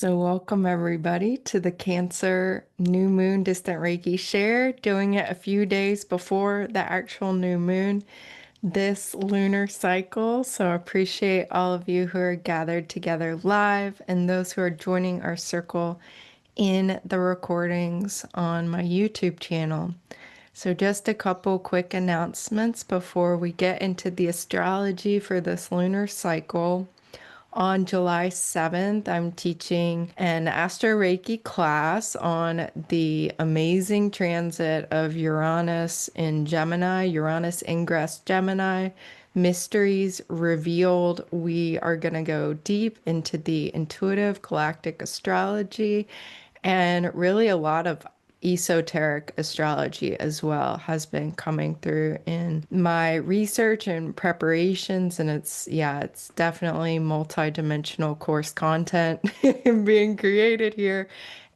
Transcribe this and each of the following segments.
So, welcome everybody to the Cancer New Moon Distant Reiki Share, doing it a few days before the actual new moon this lunar cycle. So, I appreciate all of you who are gathered together live and those who are joining our circle in the recordings on my YouTube channel. So, just a couple quick announcements before we get into the astrology for this lunar cycle. On July 7th, I'm teaching an Astro Reiki class on the amazing transit of Uranus in Gemini, Uranus ingress Gemini, mysteries revealed. We are going to go deep into the intuitive galactic astrology and really a lot of esoteric astrology as well has been coming through in my research and preparations, and it's definitely multi-dimensional course content being created here.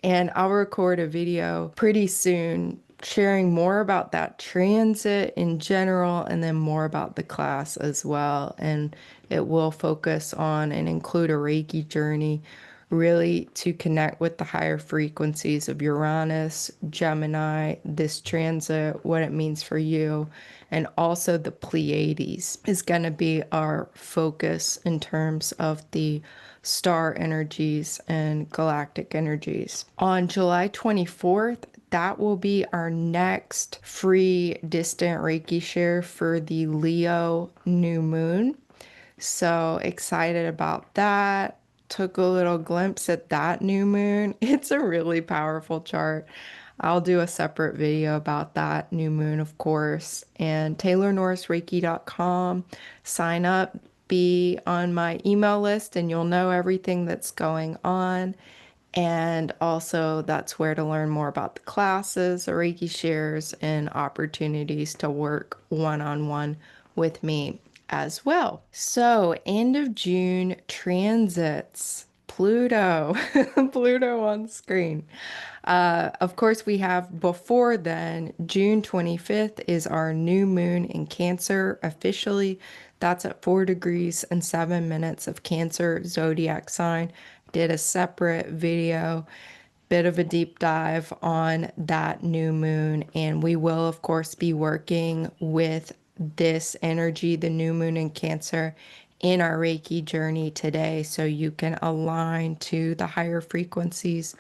And I'll record a video pretty soon sharing more about that transit in general and then more about the class as well. And it will focus on and include a Reiki journey really to connect with the higher frequencies of Uranus, Gemini, this transit, what it means for you, and also the Pleiades is going to be our focus in terms of the star energies and galactic energies. On July 24th, that will be our next free distant Reiki share for the Leo new moon. So excited about that. Took a little glimpse at that new moon. It's a really powerful chart. I'll do a separate video about that new moon, of course. And TaylorNorrisReiki.com. Sign up, be on my email list, and you'll know everything that's going on. And also, that's where to learn more about the classes, the Reiki shares, and opportunities to work one-on-one with me as well. So, end of June transits. Pluto, Pluto on screen. Of course, we have before then, June 25th is our new moon in Cancer officially. That's at 4 degrees and 7 minutes of Cancer zodiac sign. Did a separate video, bit of a deep dive on that new moon. And we will, of course, be working with this energy, the new moon in Cancer, in our Reiki journey today so you can align to the higher frequencies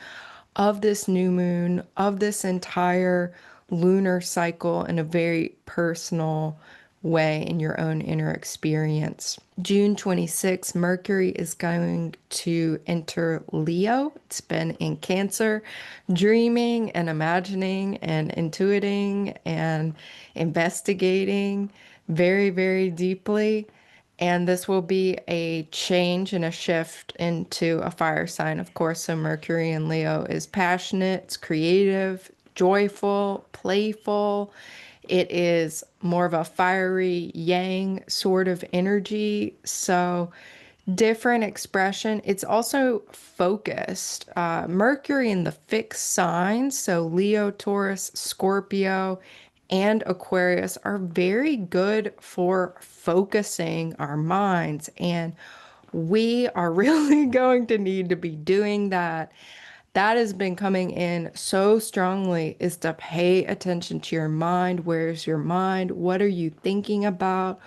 of this new moon, of this entire lunar cycle in a very personal way in your own inner experience. June 26th, Mercury is going to enter Leo. It's been in Cancer, dreaming and imagining and intuiting and investigating very, very deeply. And this will be a change and a shift into a fire sign, of course. So Mercury in Leo is passionate, it's creative, joyful, playful. It is more of a fiery yang sort of energy. So different expression. It's also focused. Mercury in the fixed signs, so Leo, Taurus, Scorpio, and Aquarius are very good for focusing our minds. And we are really going to need to be doing that. That has been coming in so strongly is to pay attention to your mind. Where's your mind? What are you thinking about?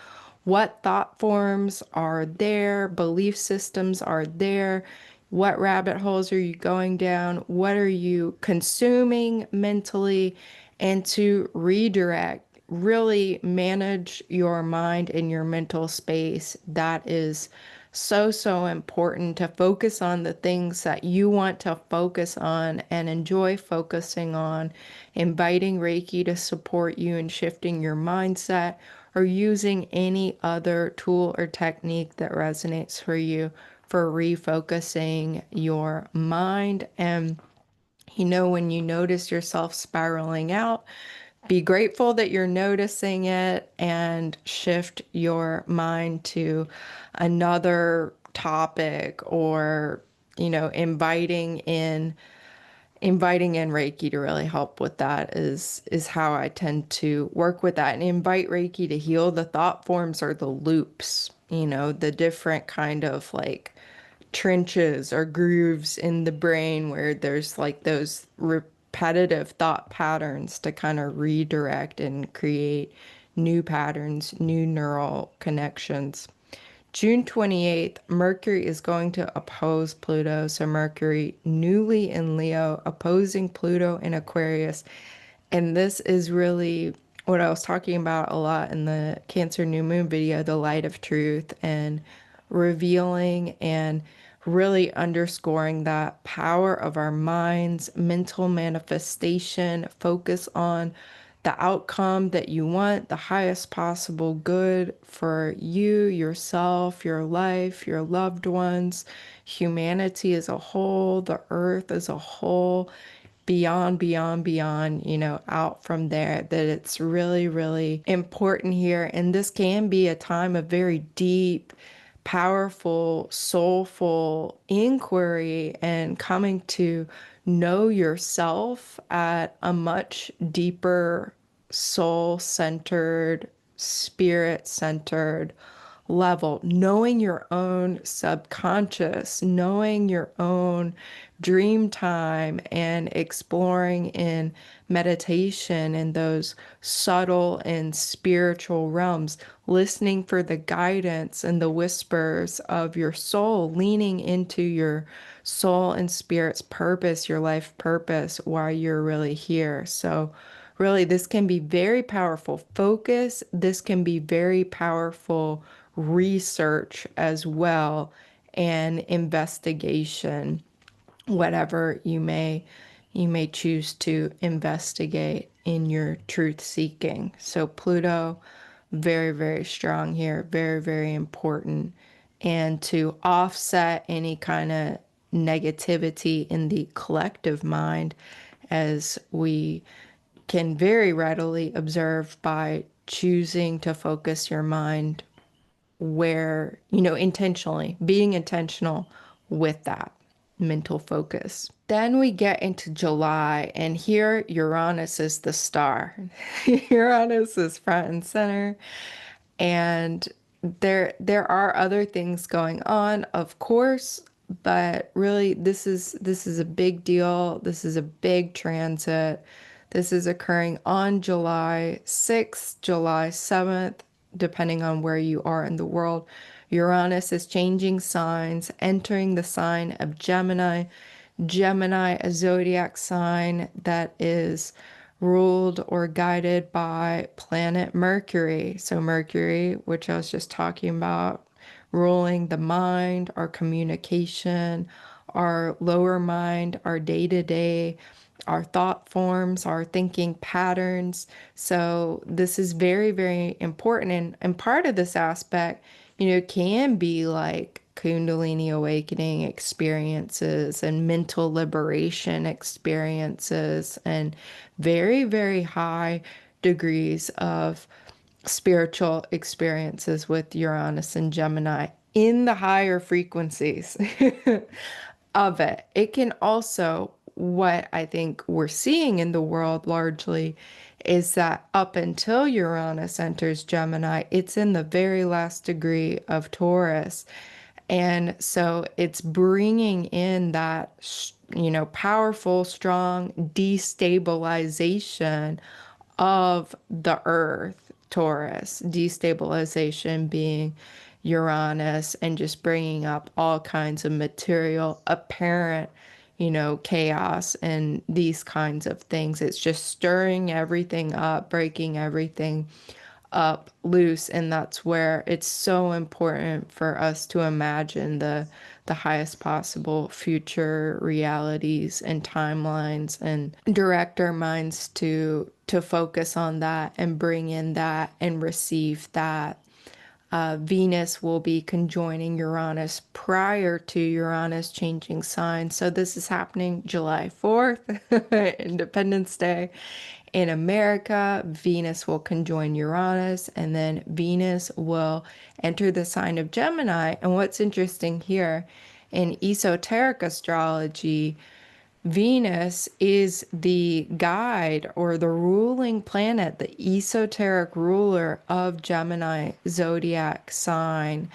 What thought forms are there? Belief systems are there? What rabbit holes are you going down? What are you consuming mentally? And to redirect, really manage your mind and your mental space. That is so, so important to focus on the things that you want to focus on and enjoy focusing on, inviting Reiki to support you in shifting your mindset or using any other tool or technique that resonates for you for refocusing your mind. And when you notice yourself spiraling out, be grateful that you're noticing it and shift your mind to another topic or, inviting in Reiki to really help with that is how I tend to work with that and invite Reiki to heal the thought forms or the loops, the different kind of like trenches or grooves in the brain where there's like those repetitive thought patterns to kind of redirect and create new patterns, new neural connections. June 28th, Mercury is going to oppose Pluto. So, Mercury newly in Leo, opposing Pluto in Aquarius. And this is really what I was talking about a lot in the Cancer New Moon video, the light of truth, and revealing and really underscoring that power of our minds, mental manifestation, focus on the outcome that you want, the highest possible good for you, yourself, your life, your loved ones, humanity as a whole, the earth as a whole, beyond, beyond, beyond, out from there, that it's really, really important here. And this can be a time of very deep, powerful, soulful inquiry and coming to know yourself at a much deeper, soul centered, spirit centered level, knowing your own subconscious, knowing your own dream time, and exploring in meditation in those subtle and spiritual realms, listening for the guidance and the whispers of your soul, leaning into your soul and spirit's purpose, your life purpose, while you're really here. So, really, this can be very powerful focus. This can be very powerful research as well, and investigation, whatever you may choose to investigate in your truth seeking. So Pluto, very, very strong here, very, very important. And to offset any kind of negativity in the collective mind, as we can very readily observe by choosing to focus your mind where, intentionally, being intentional with that mental focus. Then we get into July, and here Uranus is the star. Uranus is front and center, and there are other things going on, of course, but really this is a big deal. This is a big transit. This is occurring on July 6th, July 7th, depending on where you are in the world. Uranus is changing signs, entering the sign of Gemini. Gemini, a zodiac sign that is ruled or guided by planet Mercury. So, Mercury, which I was just talking about, ruling the mind, our communication, our lower mind, our day to day, our thought forms, our thinking patterns. So, this is very, very important. And part of this aspect, can be like Kundalini awakening experiences and mental liberation experiences and very, very high degrees of spiritual experiences with Uranus and Gemini in the higher frequencies of it. It can also, what I think we're seeing in the world largely, is that up until Uranus enters Gemini, it's in the very last degree of Taurus. And so it's bringing in that, powerful, strong destabilization of the earth, Taurus, destabilization being Uranus, and just bringing up all kinds of material, apparent, chaos and these kinds of things. It's just stirring everything up, breaking everything up loose. And that's where it's so important for us to imagine the highest possible future realities and timelines, and direct our minds to focus on that and bring in that and receive that. Venus will be conjoining Uranus prior to Uranus changing signs. So this is happening July 4th, Independence Day. In America, Venus will conjoin Uranus, and then Venus will enter the sign of Gemini. And what's interesting here, in esoteric astrology, Venus is the guide or the ruling planet, the esoteric ruler of Gemini zodiac sign.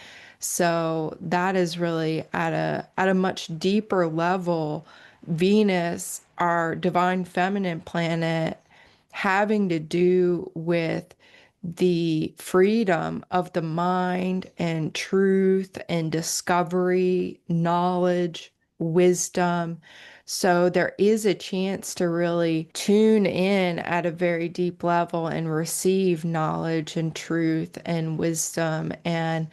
So that is really at a much deeper level. Venus, our divine feminine planet, having to do with the freedom of the mind and truth and discovery, knowledge, wisdom. So there is a chance to really tune in at a very deep level and receive knowledge and truth and wisdom and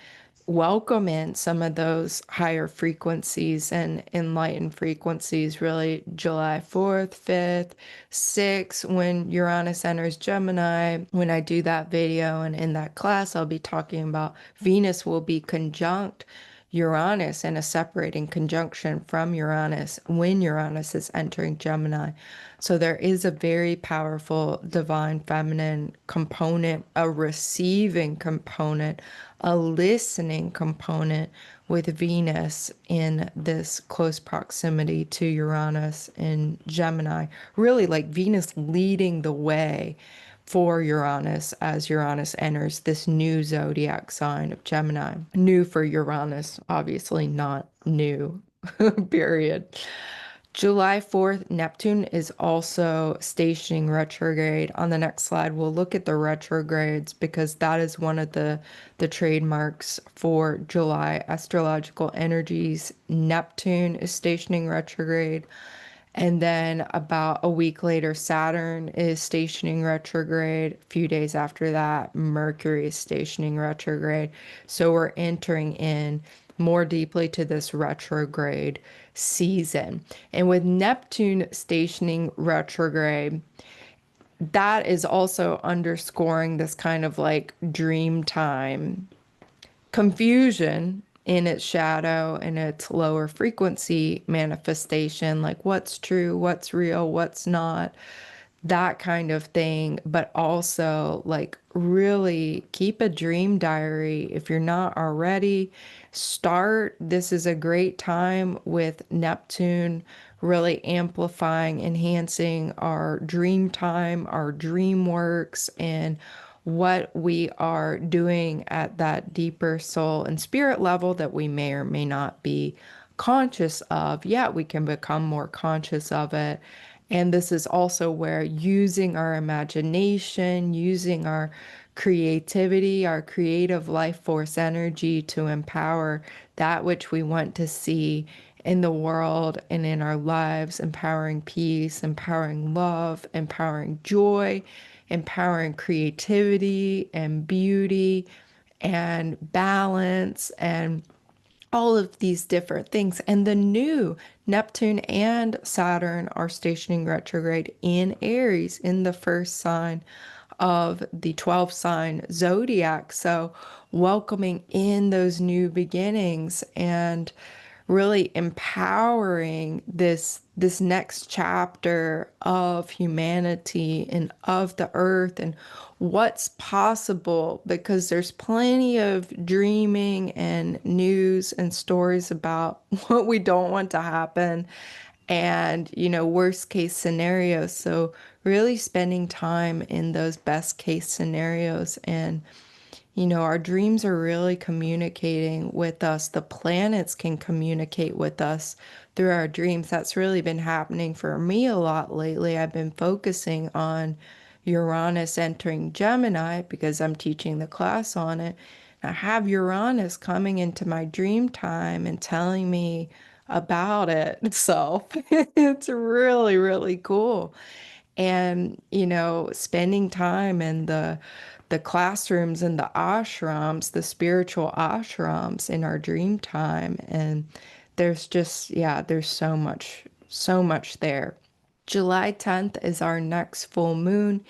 welcome in some of those higher frequencies and enlightened frequencies, really July 4th, 5th, 6th, when Uranus enters Gemini. When I do that video and in that class, I'll be talking about Venus will be conjunct Uranus in a separating conjunction from Uranus when Uranus is entering Gemini. So there is a very powerful divine feminine component, a receiving component, a listening component with Venus in this close proximity to Uranus in Gemini. Really like Venus leading the way for Uranus as Uranus enters this new zodiac sign of Gemini. New for Uranus, obviously not new, period. July 4th, Neptune is also stationing retrograde. On the next slide, we'll look at the retrogrades because that is one of the trademarks for July astrological energies. Neptune is stationing retrograde. And then about a week later, Saturn is stationing retrograde. A few days after that, Mercury is stationing retrograde. So we're entering in more deeply to this retrograde season. And with Neptune stationing retrograde, that is also underscoring this kind of like dream time confusion in its shadow and its lower frequency manifestation, like what's true, what's real, what's not, that kind of thing. But also, like, really keep a dream diary. If you're not already, start. This is a great time with Neptune really amplifying, enhancing our dream time, our dream works, and what we are doing at that deeper soul and spirit level that we may or may not be conscious of. Yeah, we can become more conscious of it. And this is also where using our imagination, using our creativity, our creative life force energy to empower that which we want to see in the world and in our lives, empowering peace, empowering love, empowering joy, empowering creativity and beauty and balance and all of these different things. And the new Neptune and Saturn are stationing retrograde in Aries in the first sign of the 12 sign zodiac. So, welcoming in those new beginnings and really empowering this next chapter of humanity and of the earth and what's possible, because there's plenty of dreaming and news and stories about what we don't want to happen and worst case scenarios. So really spending time in those best case scenarios. And our dreams are really communicating with us. The planets can communicate with us through our dreams. That's really been happening for me a lot lately. I've been focusing on Uranus entering Gemini because I'm teaching the class on it. I have Uranus coming into my dream time and telling me about it. So it's really, really cool. And spending time in the classrooms and the ashrams, the spiritual ashrams in our dream time. And there's just, yeah, there's so much there. July 10th is our next full moon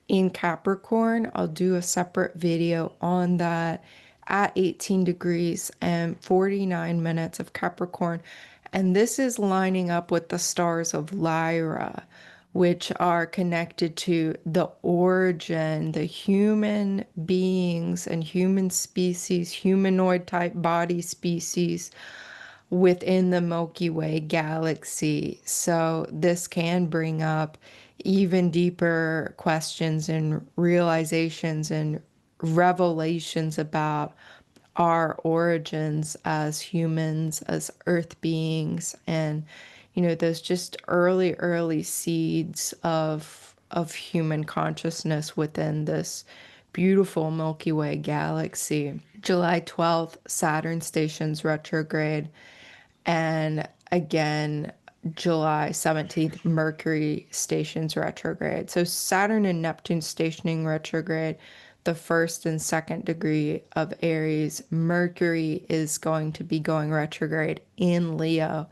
in Capricorn. I'll do a separate video on that at 18 degrees and 49 minutes of Capricorn. And this is lining up with the stars of Lyra, which are connected to the origin, the human beings and human species, humanoid type body species within the Milky Way galaxy. So this can bring up even deeper questions and realizations and revelations about our origins as humans, as earth beings, and those just early seeds of human consciousness within this beautiful Milky Way galaxy. July 12th, Saturn stations retrograde, and again, July 17th, Mercury stations retrograde. So Saturn and Neptune stationing retrograde, the first and second degree of Aries. Mercury is going to be going retrograde in Leo.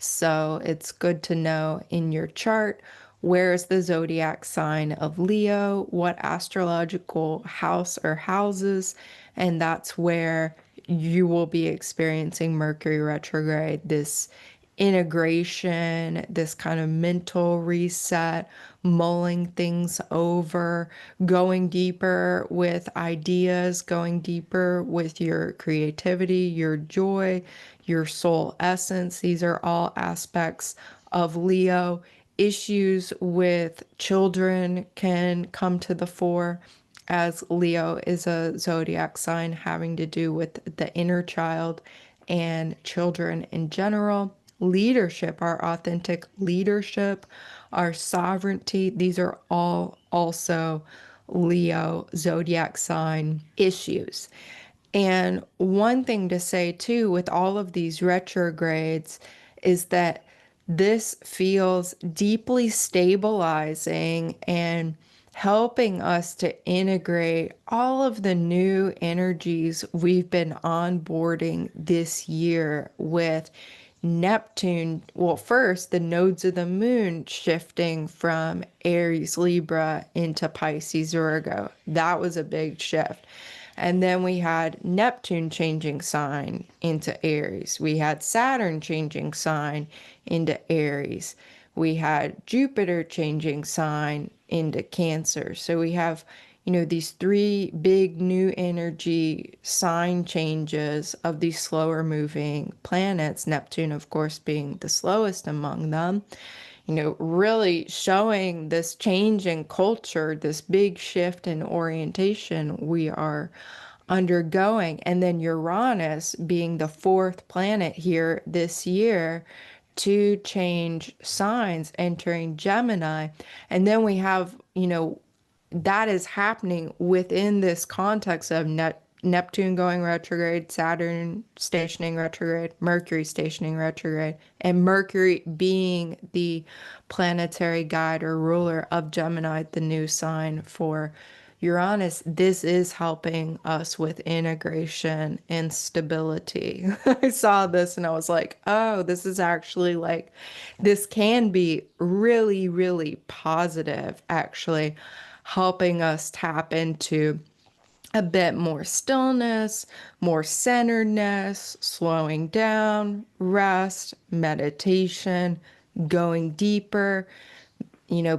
So it's good to know in your chart, where is the zodiac sign of Leo, what astrological house or houses, and that's where you will be experiencing Mercury retrograde, this integration, this kind of mental reset, mulling things over, going deeper with ideas, going deeper with your creativity, your joy, your soul essence. These are all aspects of Leo. Issues with children can come to the fore, as Leo is a zodiac sign having to do with the inner child and children in general. Leadership, our authentic leadership, our sovereignty, these are all also Leo zodiac sign issues. And one thing to say too, with all of these retrogrades, is that this feels deeply stabilizing and helping us to integrate all of the new energies we've been onboarding this year with Neptune. Well, first, the nodes of the moon shifting from Aries, Libra into Pisces, Virgo. That was a big shift. And then we had Neptune changing sign into Aries. We had Saturn changing sign into Aries. We had Jupiter changing sign into Cancer. So we have, these three big new energy sign changes of these slower moving planets, Neptune, of course, being the slowest among them, really showing this change in culture, this big shift in orientation we are undergoing. And then Uranus being the fourth planet here this year to change signs, entering Gemini. And then we have, that is happening within this context of Neptune going retrograde, Saturn stationing retrograde, Mercury stationing retrograde, and Mercury being the planetary guide or ruler of Gemini, the new sign for Uranus. This is helping us with integration and stability. I saw this and I was like, oh, this is actually like, this can be really, really positive, actually, helping us tap into a bit more stillness, more centeredness, slowing down, rest, meditation, going deeper,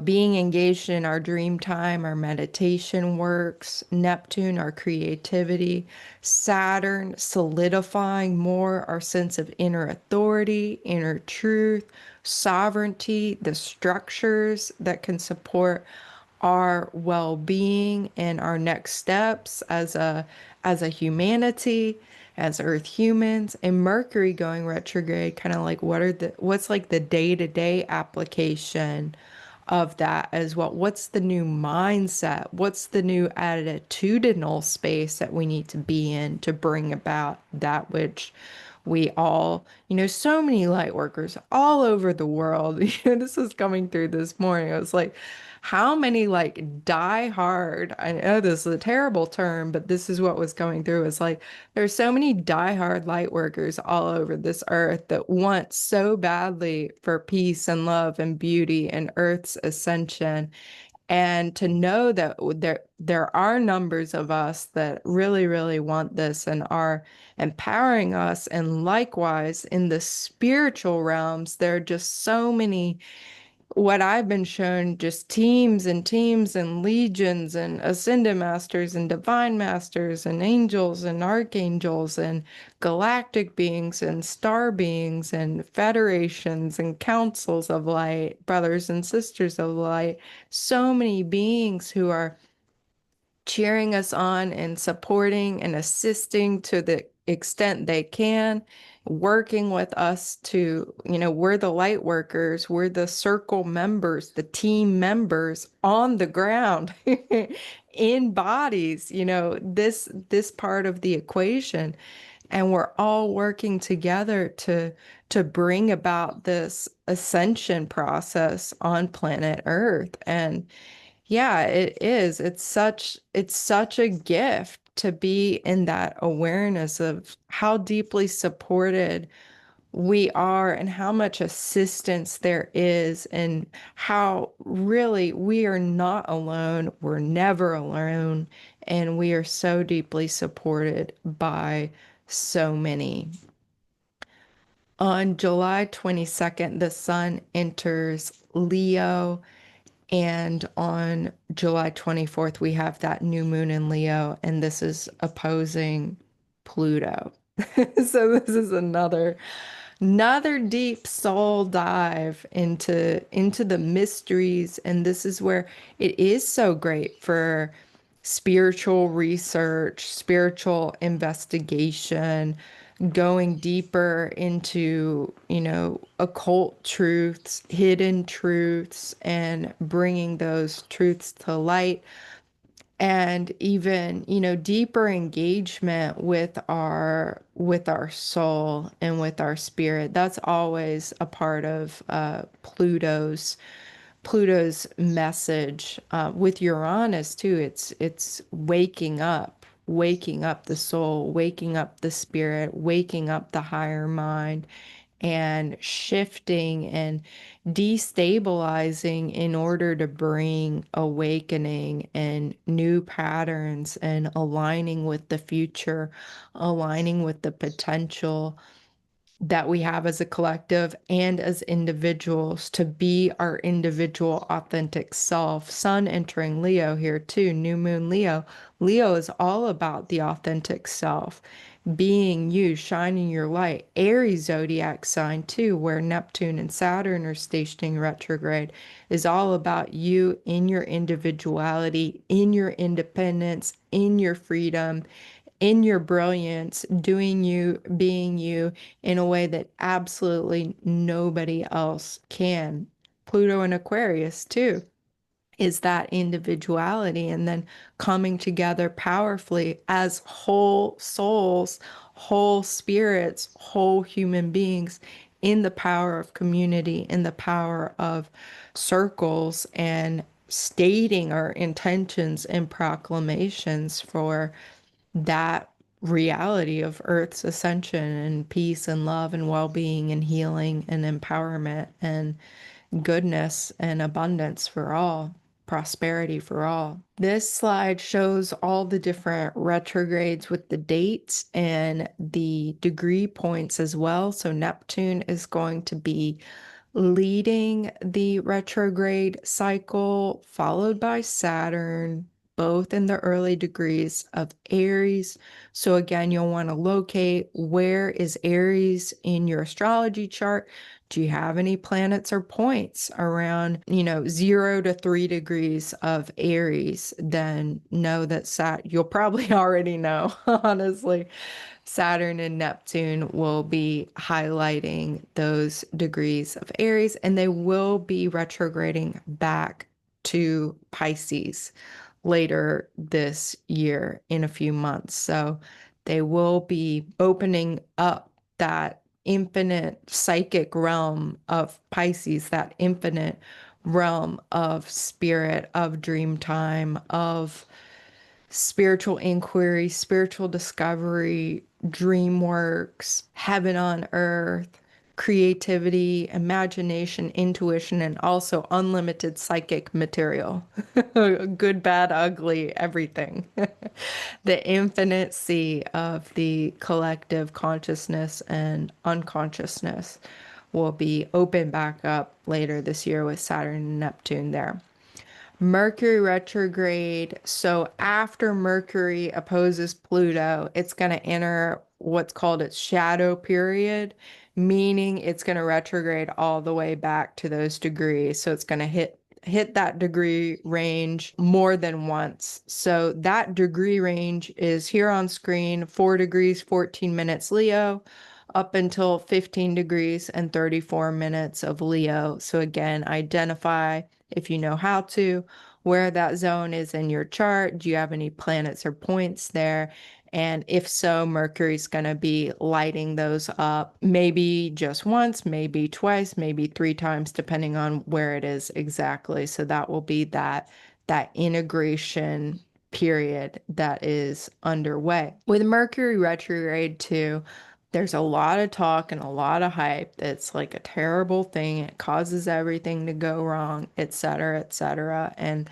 being engaged in our dream time, our meditation works, Neptune, our creativity, Saturn, solidifying more our sense of inner authority, inner truth, sovereignty, the structures that can support our well-being and our next steps as a humanity, as earth humans. And Mercury going retrograde, kind of like what's like the day-to-day application of that as well. What's the new mindset? What's the new attitudinal space that we need to be in to bring about that which we all, so many light workers all over the world. This was coming through this morning. I was like, how many like die hard? I know this is a terrible term, but this is what was going through. It's like there's so many die hard light workers all over this earth that want so badly for peace and love and beauty and Earth's ascension. And to know that there are numbers of us that really, really want this and are empowering us. And likewise, in the spiritual realms, there are just so many, what I've been shown, just teams and teams and legions and ascended masters and divine masters and angels and archangels and galactic beings and star beings and federations and councils of light, brothers and sisters of light, so many beings who are cheering us on and supporting and assisting to the extent they can, working with us to, we're the light workers, we're the circle members, the team members on the ground in bodies, this part of the equation. And we're all working together to bring about this ascension process on planet Earth. And yeah, it is. It's such a gift to be in that awareness of how deeply supported we are and how much assistance there is, and how really we are not alone. We're never alone, and we are so deeply supported by so many. On July 22nd, the sun enters Leo. And on July 24th, we have that new moon in Leo, and this is opposing Pluto. So this is another deep soul dive into the mysteries, and this is where it is so great for spiritual research, spiritual investigation, going deeper into, occult truths, hidden truths, and bringing those truths to light, and even, deeper engagement with our soul and with our spirit. That's always a part of Pluto's message, with Uranus too. It's waking up the soul, waking up the spirit, waking up the higher mind, and shifting and destabilizing in order to bring awakening and new patterns, and aligning with the future, aligning with the potential that we have as a collective and as individuals to be our individual authentic self. Sun entering Leo here too, new moon Leo. Leo is all about the authentic self, being you, shining your light. Aries zodiac sign too, where Neptune and Saturn are stationing retrograde, is all about you in your individuality, in your independence, in your freedom, in your brilliance, doing you, being you in a way that absolutely nobody else can. Pluto and Aquarius, too, is that individuality, and then coming together powerfully as whole souls, whole spirits, whole human beings in the power of community, in the power of circles, and stating our intentions and proclamations for that reality of Earth's ascension and peace and love and well-being and healing and empowerment and goodness and abundance for all, prosperity for all. This slide shows all the different retrogrades with the dates and the degree points as well. So Neptune is going to be leading the retrograde cycle, followed by Saturn, both in the early degrees of Aries. So again, you'll want to locate where is Aries in your astrology chart. Do you have any planets or points around, 0 to 3 degrees of Aries? Then know that you'll probably already know, honestly. Saturn and Neptune will be highlighting those degrees of Aries, and they will be retrograding back to Pisces later this year in a few months. So they will be opening up that infinite psychic realm of Pisces, that infinite realm of spirit, of dream time, of spiritual inquiry, spiritual discovery, dream works, heaven on earth, creativity, imagination, intuition, and also unlimited psychic material. Good, bad, ugly, everything. The infinite sea of the collective consciousness and unconsciousness will be opened back up later this year with Saturn and Neptune there. Mercury retrograde. So after Mercury opposes Pluto, it's going to enter what's called its shadow period, meaning it's going to retrograde all the way back to those degrees. So it's going to hit hit that degree range more than once. So that degree range is here on screen, 4 degrees, 14 minutes Leo, up until 15 degrees and 34 minutes of Leo. So again, identify, if you know how to, where that zone is in your chart. Do you have any planets or points there? And if so, Mercury's going to be lighting those up, maybe just once, maybe twice, maybe 3 times, depending on where it is exactly. So that will be that integration period that is underway. With Mercury retrograde too, there's a lot of talk and a lot of hype. It's like a terrible thing. It causes everything to go wrong, et cetera, et cetera. And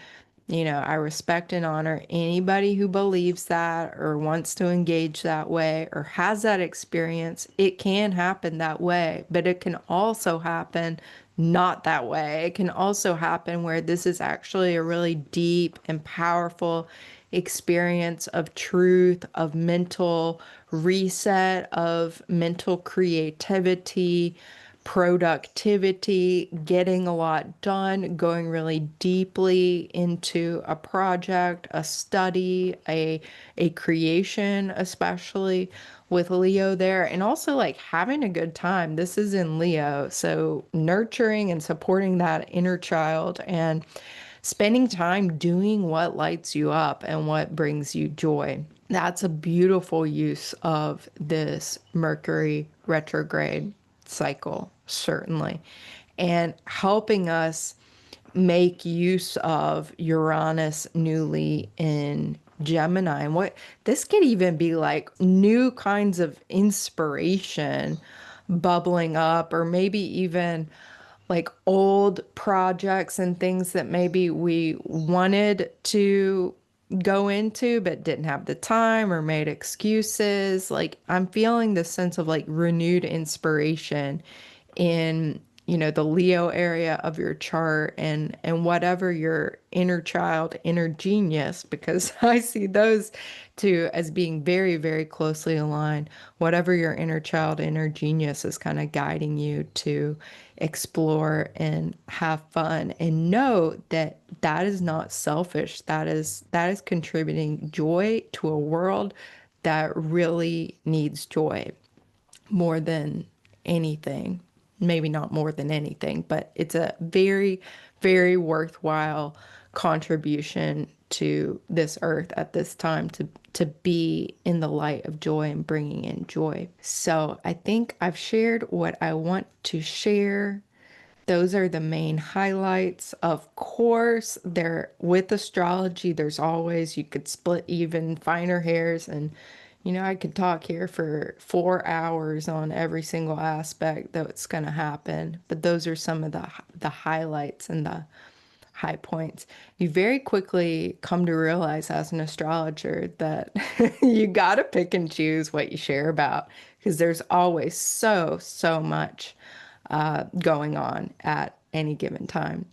I respect and honor anybody who believes that or wants to engage that way or has that experience. It can happen that way, but it can also happen not that way. It can also happen where this is actually a really deep and powerful experience of truth, of mental reset, of mental creativity, productivity, getting a lot done, going really deeply into a project, a study, a creation, especially with Leo there, and also like having a good time. This is in Leo, so nurturing and supporting that inner child and spending time doing what lights you up and what brings you joy. That's a beautiful use of this Mercury retrograde cycle, certainly, and helping us make use of Uranus newly in Gemini. And what this could even be like new kinds of inspiration bubbling up, or maybe even like old projects and things that maybe we wanted to go into but didn't have the time or made excuses. Like I'm feeling this sense of like renewed inspiration in the Leo area of your chart, and whatever your inner child, inner genius, because I see those two as being very, very closely aligned. Whatever your inner child, inner genius is kind of guiding you to explore and have fun, and know that that is not selfish. That is contributing joy to a world that really needs joy more than anything. Maybe not more than anything, but it's a very, very worthwhile contribution to this earth at this time, to be in the light of joy and bringing in joy. So I think I've shared what I want to share. Those are the main highlights. Of course, there with astrology, there's always, you could split even finer hairs, and I could talk here for 4 hours on every single aspect that's going to happen. But those are some of the highlights and the high points. You very quickly come to realize as an astrologer that you got to pick and choose what you share about, because there's always so much going on at any given time.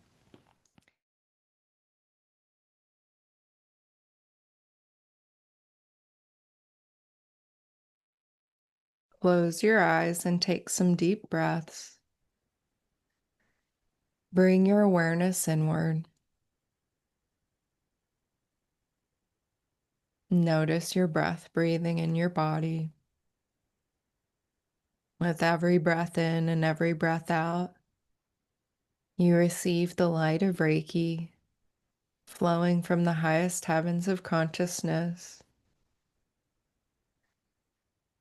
Close your eyes and take some deep breaths. Bring your awareness inward. Notice your breath breathing in your body. With every breath in and every breath out, you receive the light of Reiki flowing from the highest heavens of consciousness,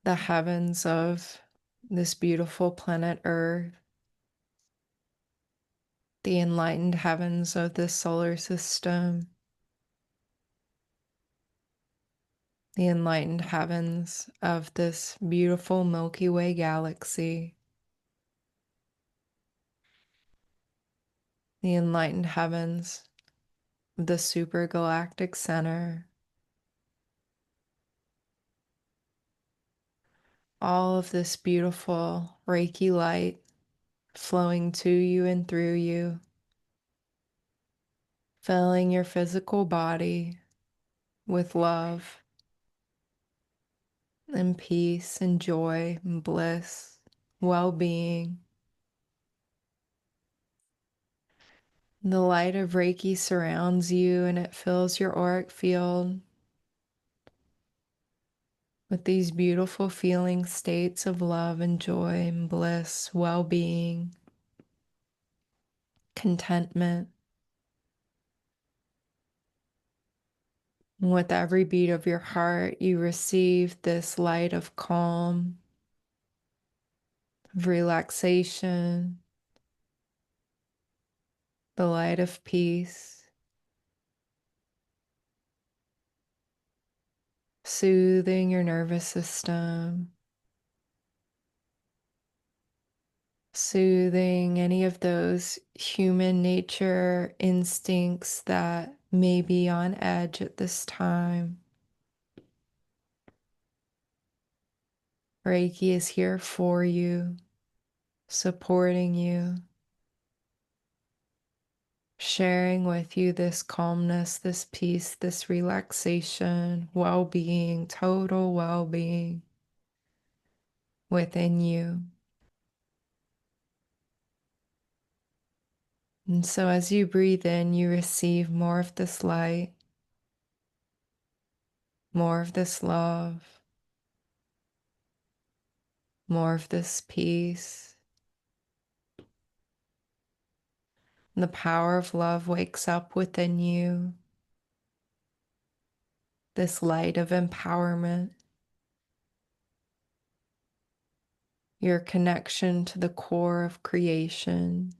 the heavens of this beautiful planet Earth, the enlightened heavens of this solar system, the enlightened heavens of this beautiful Milky Way galaxy, the enlightened heavens of the super galactic center, all of this beautiful Reiki light flowing to you and through you, filling your physical body with love and peace and joy and bliss, well-being. The light of Reiki surrounds you and it fills your auric field with these beautiful feeling states of love and joy and bliss, well-being, contentment. And with every beat of your heart, you receive this light of calm, of relaxation, the light of peace, soothing your nervous system, soothing any of those human nature instincts that may be on edge at this time. Reiki is here for you, supporting you, sharing with you this calmness, this peace, this relaxation, well-being, total well-being within you. And so as you breathe in, you receive more of this light, more of this love, more of this peace. And the power of love wakes up within you, this light of empowerment, your connection to the core of creation.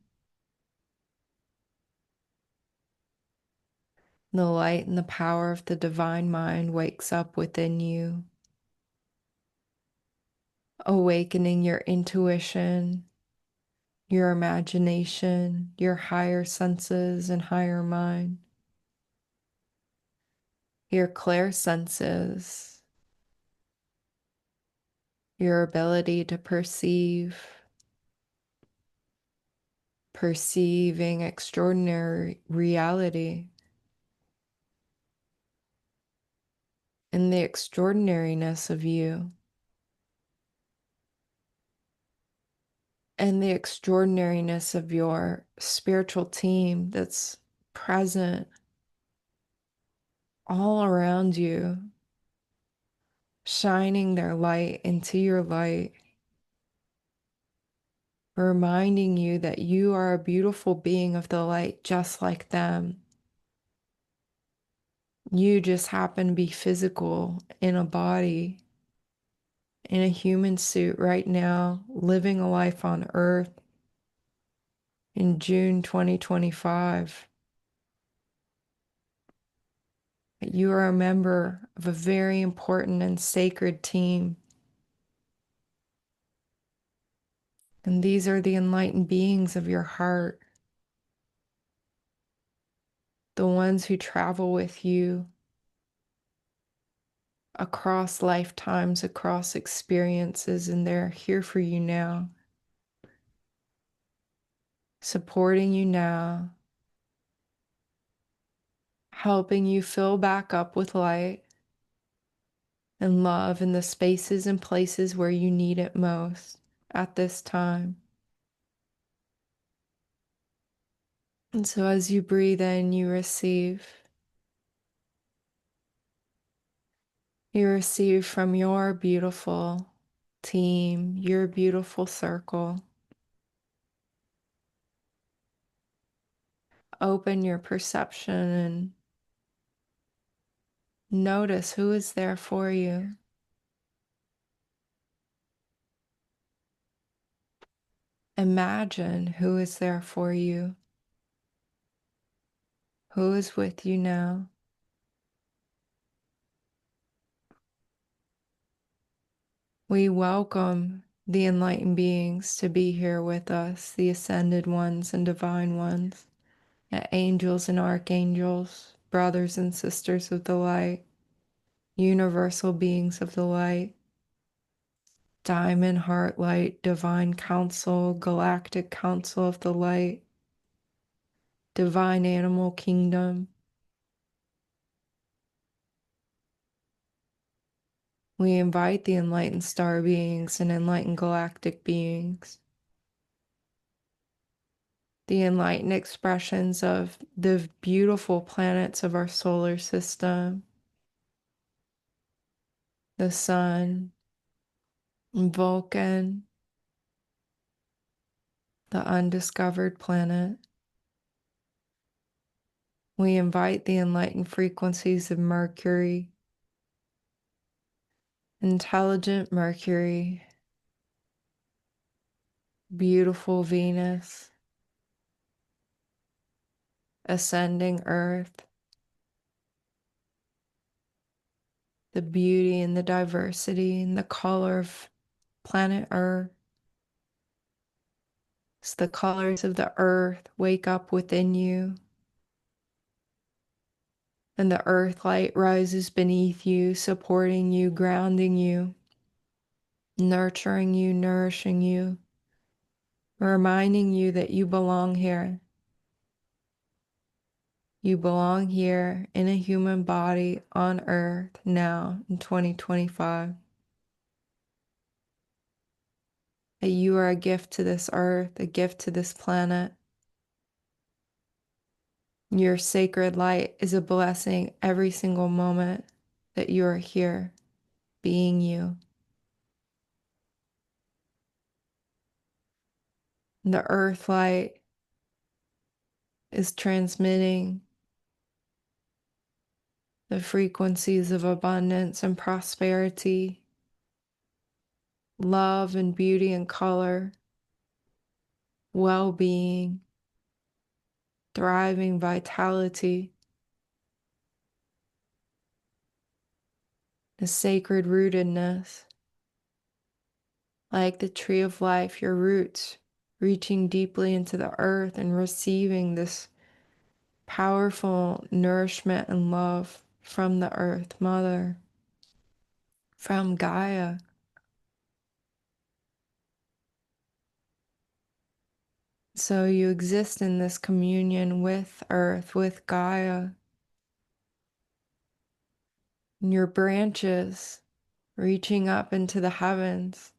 The light and the power of the divine mind wakes up within you, awakening your intuition, your imagination, your higher senses and higher mind, your clairsenses, your ability to perceiving extraordinary reality and the extraordinariness of you and the extraordinariness of your spiritual team that's present all around you, shining their light into your light, reminding you that you are a beautiful being of the light just like them. You just happen to be physical in a body, in a human suit right now, living a life on Earth in June 2025. You are a member of a very important and sacred team. And these are the enlightened beings of your heart, the ones who travel with you across lifetimes, across experiences, and they're here for you now, supporting you now, helping you fill back up with light and love in the spaces and places where you need it most at this time. And so as you breathe in, you receive from your beautiful team, your beautiful circle. Open your perception and notice who is there for you. Imagine who is there for you, who is with you now. We welcome the enlightened beings to be here with us, the ascended ones and divine ones, angels and archangels, brothers and sisters of the light, universal beings of the light, diamond heart light, divine council, galactic council of the light, divine animal kingdom. We invite the enlightened star beings and enlightened galactic beings the enlightened expressions of the beautiful planets of our solar system, the sun, Vulcan, the undiscovered planet. We invite the enlightened frequencies of Mercury, intelligent Mercury, beautiful Venus, ascending Earth, the beauty and the diversity and the color of planet Earth. As the colors of the earth wake up within you, and the earth light rises beneath you, supporting you, grounding you, nurturing you, nourishing you, reminding you that you belong here. You belong here in a human body on earth now in 2025. That you are a gift to this earth, a gift to this planet. Your sacred light is a blessing every single moment that you are here, being you. The earth light is transmitting the frequencies of abundance and prosperity, love and beauty and color, well-being, thriving vitality, the sacred rootedness, like the tree of life, your roots reaching deeply into the earth and receiving this powerful nourishment and love from the earth mother, from Gaia. So you exist in this communion with earth, with Gaia. And your branches reaching up into the heavens,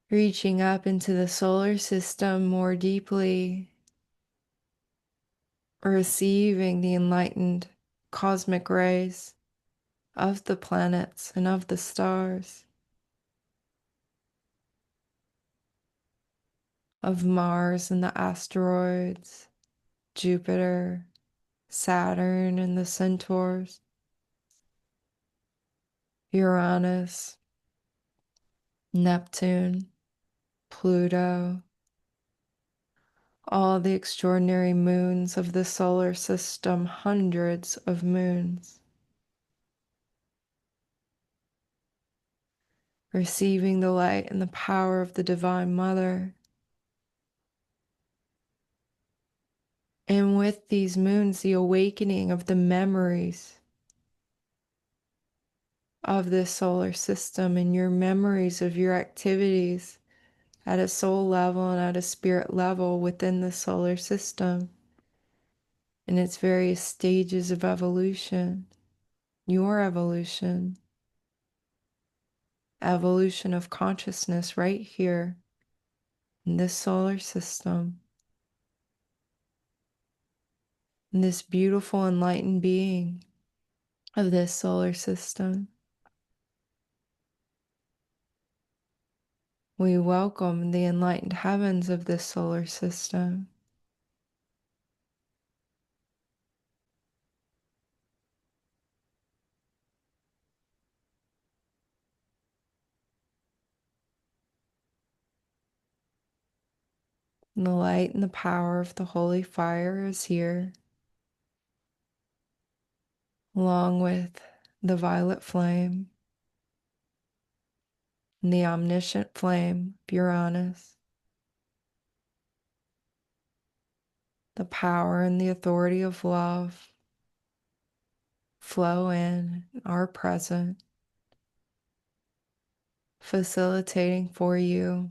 reaching up into the solar system more deeply, receiving the enlightened cosmic rays of the planets and of the stars, of Mars and the asteroids, Jupiter, Saturn and the centaurs, Uranus, Neptune, Pluto, all the extraordinary moons of the solar system, hundreds of moons, receiving the light and the power of the Divine Mother. And with these moons, the awakening of the memories of this solar system and your memories of your activities at a soul level and at a spirit level within the solar system in its various stages of evolution, your evolution, evolution of consciousness right here in this solar system, in this beautiful enlightened being of this solar system. We welcome the enlightened heavens of this solar system. And the light and the power of the holy fire is here, along with the violet flame and the omniscient flame of Uranus, the power and the authority of love flow in and are present, facilitating for you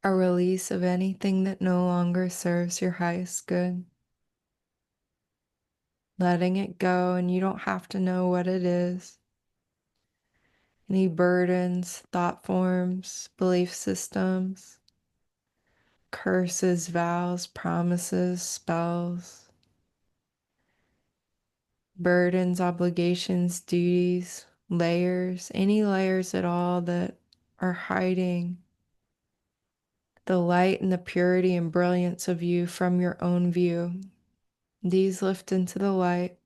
a release of anything that no longer serves your highest good. Letting it go, and you don't have to know what it is. Any burdens, thought forms, belief systems, curses, vows, promises, spells, burdens, obligations, duties, layers, any layers at all that are hiding the light and the purity and brilliance of you from your own view. These lift into the light.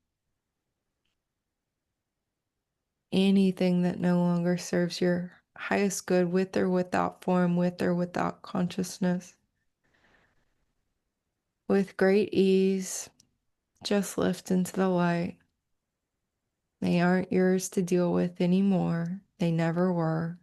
Anything that no longer serves your highest good, with or without form, with or without consciousness. With great ease, just lift into the light. They aren't yours to deal with anymore. They never were.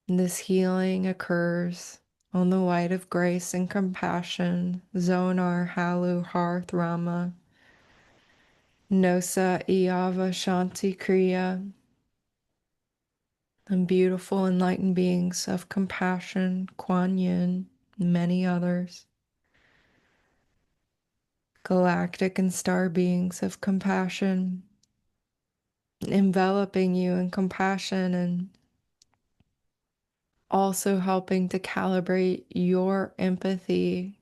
And this healing occurs on the light of grace and compassion, Zonar, Halu, Hearth, Rama, Nosa, Iyava, Shanti, Kriya, and beautiful enlightened beings of compassion, Kuan Yin, and many others. Galactic and star beings of compassion, enveloping you in compassion and also helping to calibrate your empathy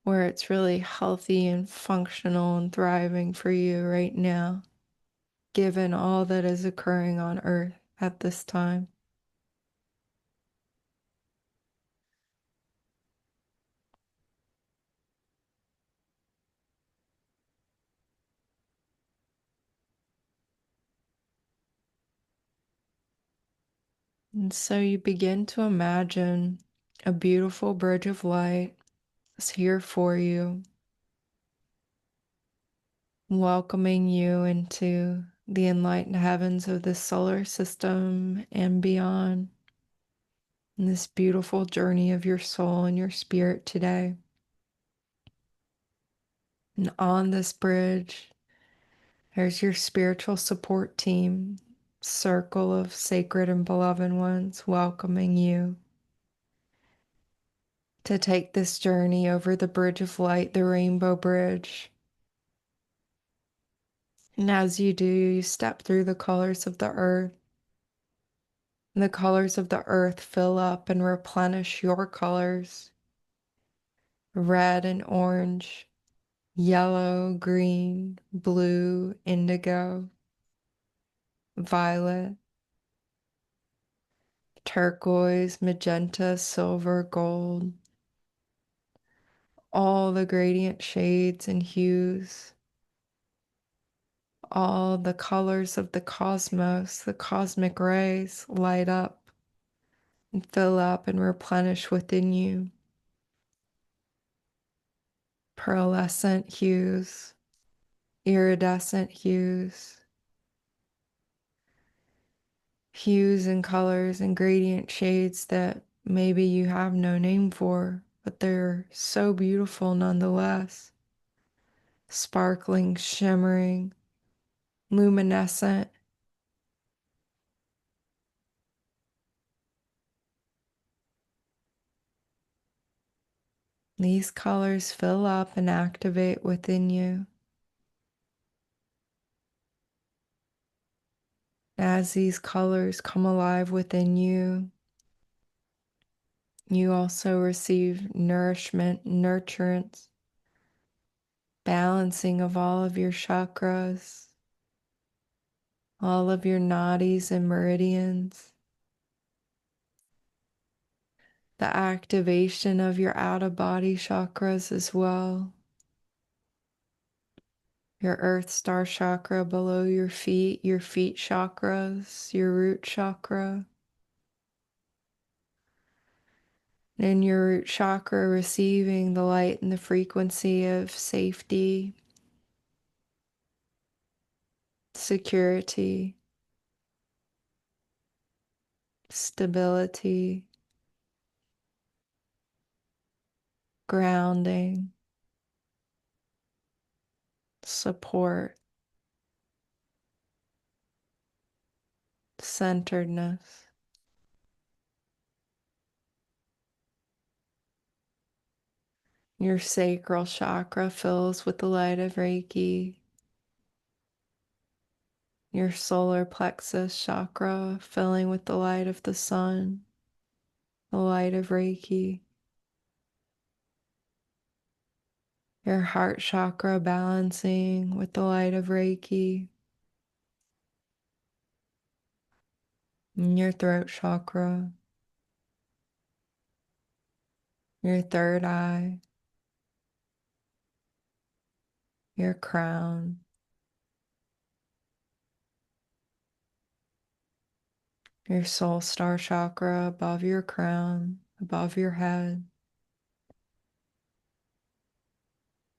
where it's really healthy and functional and thriving for you right now, given all that is occurring on Earth at this time. And so you begin to imagine a beautiful bridge of light is here for you, welcoming you into the enlightened heavens of this solar system and beyond, in this beautiful journey of your soul and your spirit today. And on this bridge, there's your spiritual support team, circle of sacred and beloved ones welcoming you to take this journey over the bridge of light, the rainbow bridge. And as you do, you step through the colors of the earth. And the colors of the earth fill up and replenish your colors, red and orange, yellow, green, blue, indigo, violet, turquoise, magenta, silver, gold, all the gradient shades and hues, all the colors of the cosmos, the cosmic rays light up and fill up and replenish within you. Pearlescent hues, iridescent hues, hues and colors and gradient shades that maybe you have no name for, but they're so beautiful nonetheless. Sparkling, shimmering, luminescent. These colors fill up and activate within you. As these colors come alive within you, you also receive nourishment, nurturance, balancing of all of your chakras, all of your nadis and meridians, the activation of your out-of-body chakras as well, your earth star chakra below your feet chakras, your root chakra, and your root chakra receiving the light and the frequency of safety, security, stability, grounding, support, centeredness. Your sacral chakra fills with the light of Reiki. your solar plexus chakra filling with the light of the sun, the light of Reiki, your heart chakra balancing with the light of Reiki, and your throat chakra, your third eye, your crown, your soul star chakra above your crown, above your head,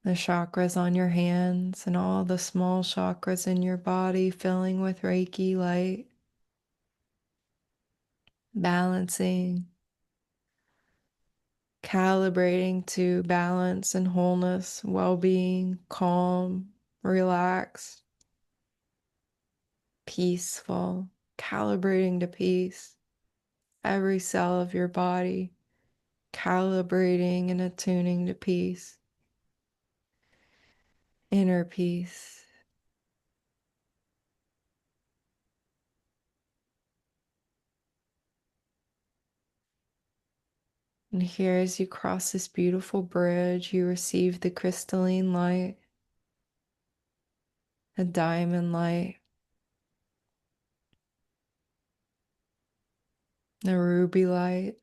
the chakras on your hands, and all the small chakras in your body filling with Reiki light, balancing, calibrating to balance and wholeness, well-being, calm, relaxed, peaceful, calibrating to peace. Every cell of your body calibrating and attuning to peace, inner peace. And here, as you cross this beautiful bridge, you receive the crystalline light, the diamond light, the ruby light,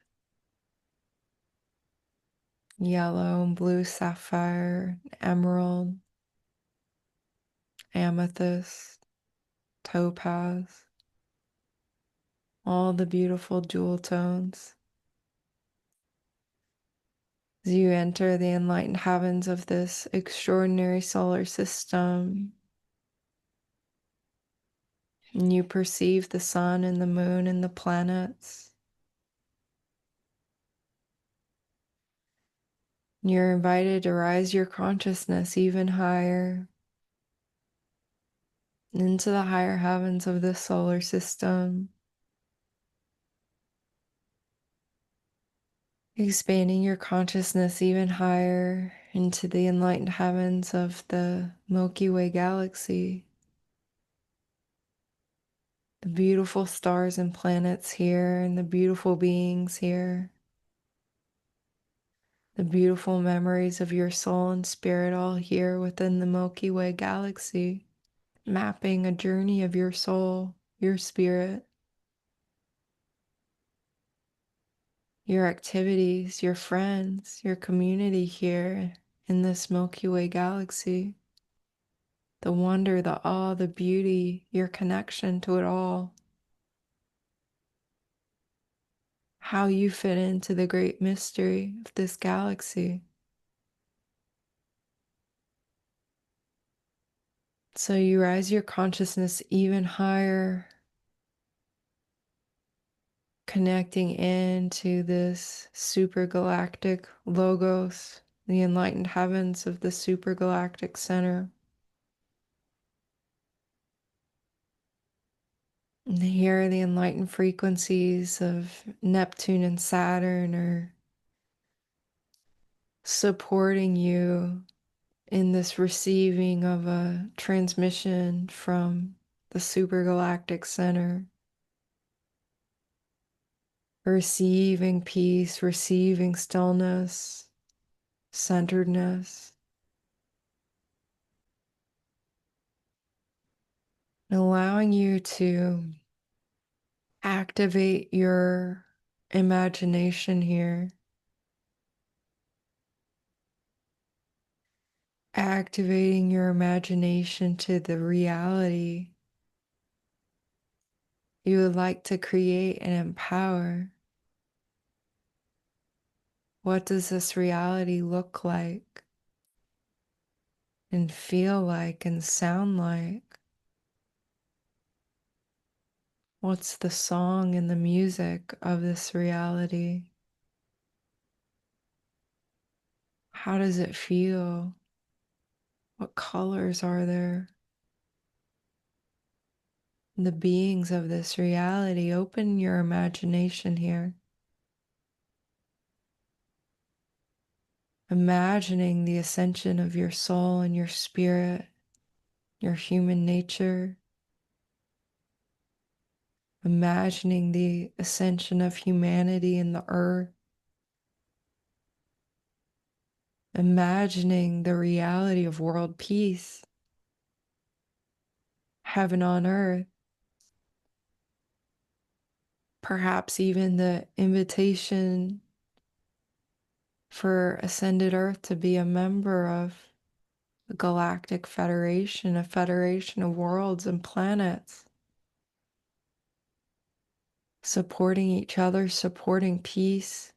yellow and blue sapphire, emerald, amethyst, topaz, all the beautiful jewel tones. As you enter the enlightened heavens of this extraordinary solar system, and you perceive the sun and the moon and the planets, you're invited to rise your consciousness even higher into the higher heavens of this solar system, expanding your consciousness even higher into the enlightened heavens of the Milky Way galaxy, the beautiful stars and planets here, and the beautiful beings here, the beautiful memories of your soul and spirit all here within the Milky Way galaxy, mapping a journey of your soul, your spirit, your activities, your friends, your community here in this Milky Way galaxy, the wonder, the awe, the beauty, your connection to it all, how you fit into the great mystery of this galaxy. So you rise your consciousness even higher, connecting into this supergalactic logos, the enlightened heavens of the supergalactic center. And here the enlightened frequencies of Neptune and Saturn are supporting you in this receiving of a transmission from the supergalactic center. Receiving peace, receiving stillness, centeredness, and allowing you to activate your imagination here, activating your imagination to the reality you would like to create and empower. What does this reality look like and feel like and sound like? What's the song and the music of this reality? How does it feel? What colors are there? The beings of this reality, open your imagination here. Imagining the ascension of your soul and your spirit, your human nature, imagining the ascension of humanity in the earth, imagining the reality of world peace, heaven on earth, perhaps even the invitation for Ascended Earth to be a member of the Galactic Federation, a federation of worlds and planets, supporting each other, supporting peace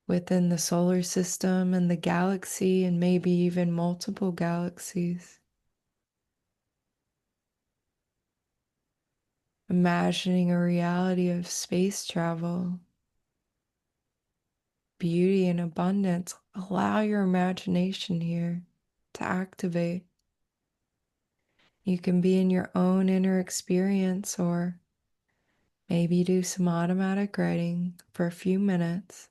within the solar system and the galaxy, and maybe even multiple galaxies. Imagining a reality of space travel, beauty, and abundance. Allow your imagination here to activate. You can be in your own inner experience, or maybe do some automatic writing for a few minutes.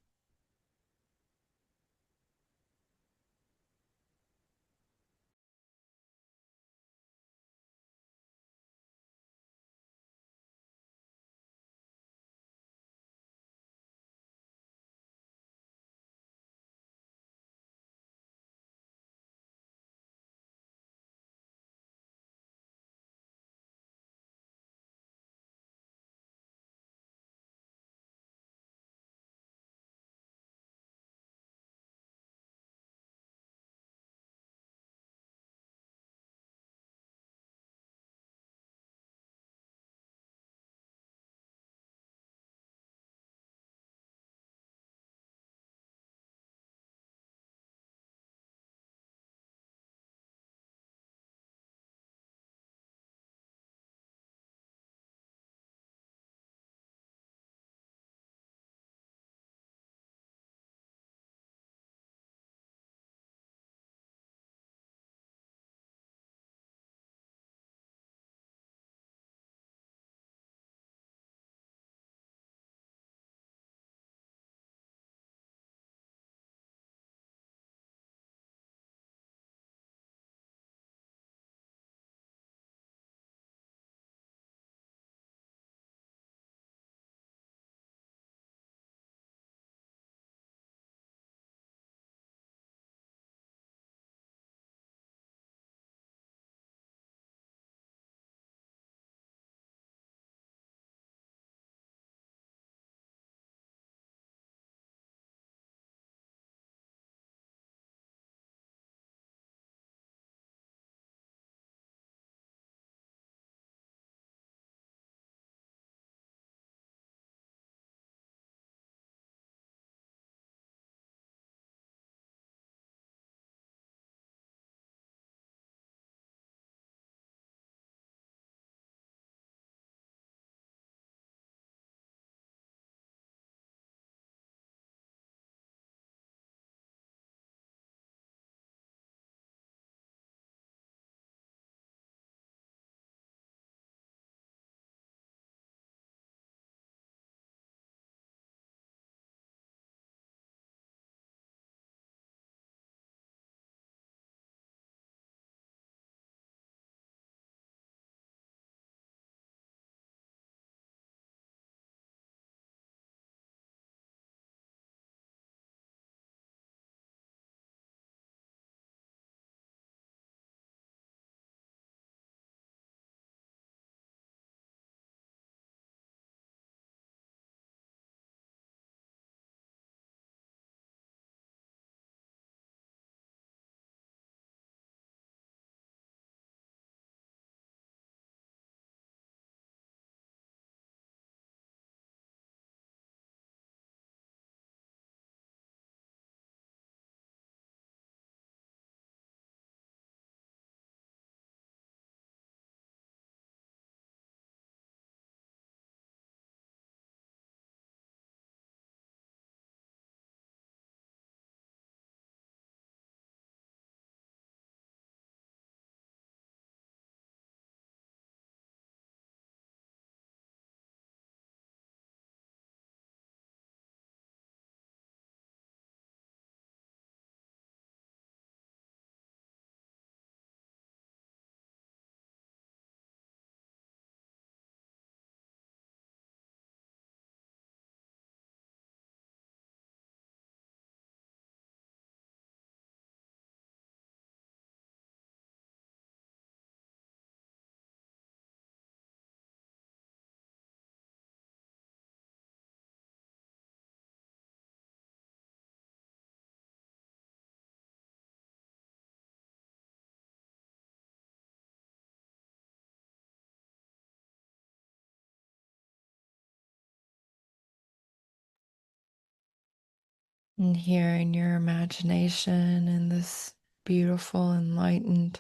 And here in your imagination, in this beautiful, enlightened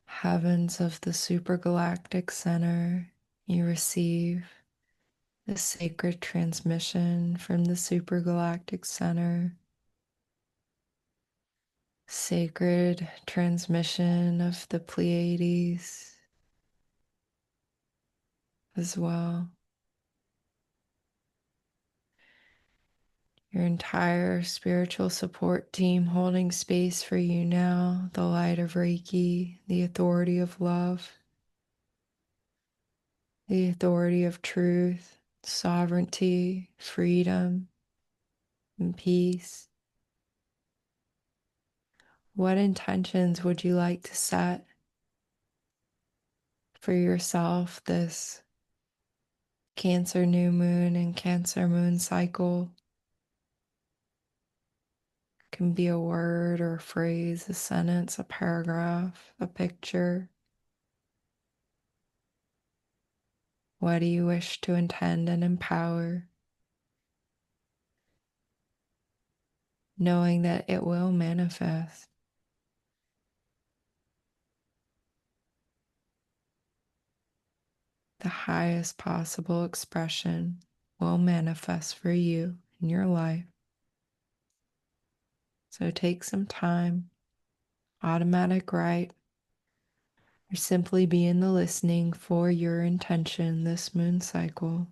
heavens of the supergalactic center, you receive the sacred transmission from the supergalactic center, sacred transmission of the Pleiades as well. Your entire spiritual support team holding space for you now, the light of Reiki, the authority of love, the authority of truth, sovereignty, freedom, and peace. What intentions would you like to set for yourself this Cancer new moon and Cancer moon cycle? Can be a word or a phrase, a sentence, a paragraph, a picture. What do you wish to intend and empower? Knowing that it will manifest. The highest possible expression will manifest for you in your life. So take some time, automatic right, or simply be in the listening for your intention this moon cycle.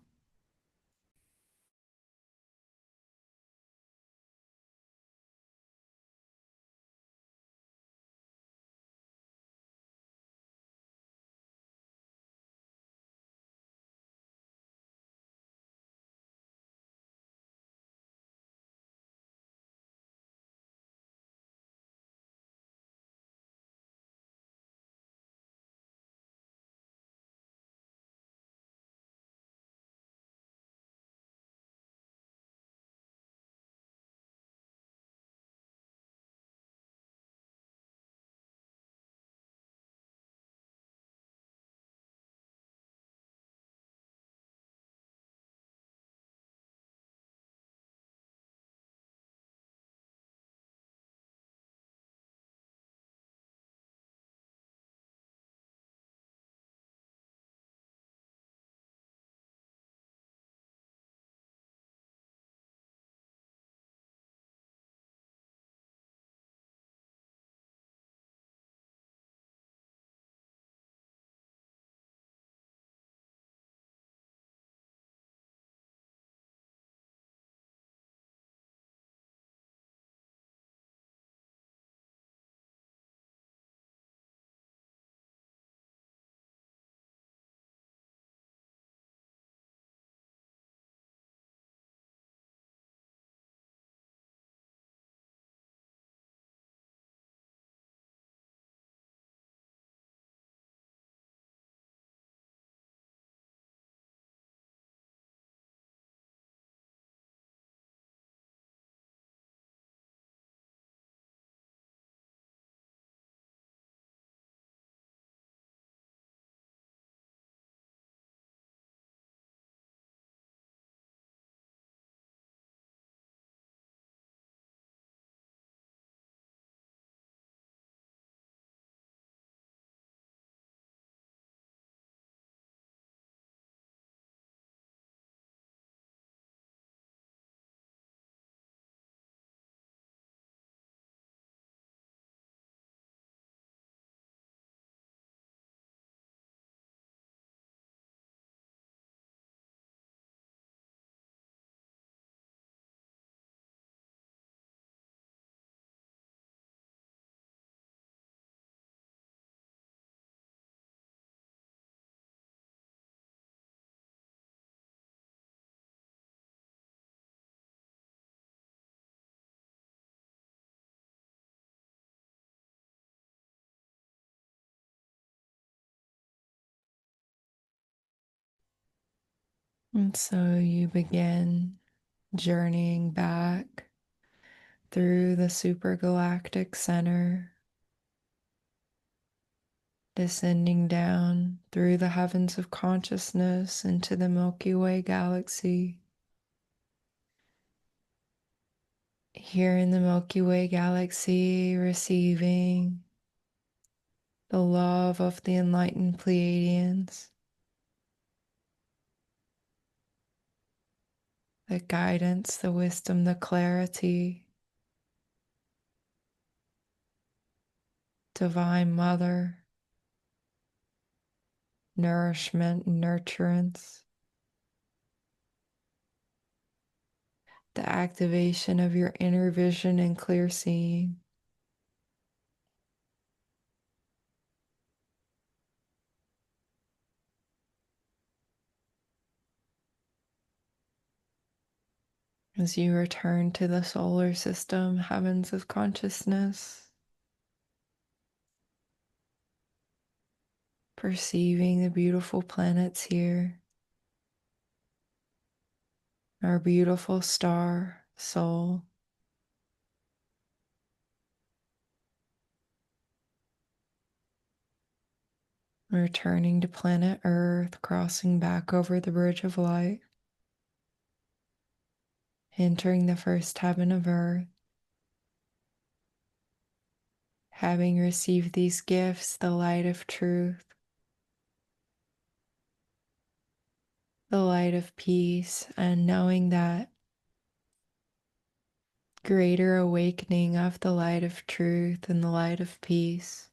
And so you begin journeying back through the supergalactic center, descending down through the heavens of consciousness into the Milky Way galaxy. Here in the Milky Way galaxy, receiving the love of the enlightened Pleiadians, the guidance, the wisdom, the clarity, Divine Mother, nourishment and nurturance, the activation of your inner vision and clear seeing. As you return to the solar system, heavens of consciousness, perceiving the beautiful planets here, our beautiful star, Soul, returning to planet Earth, crossing back over the bridge of light, entering the first heaven of Earth, having received these gifts, the light of truth, the light of peace, and knowing that greater awakening of the light of truth and the light of peace,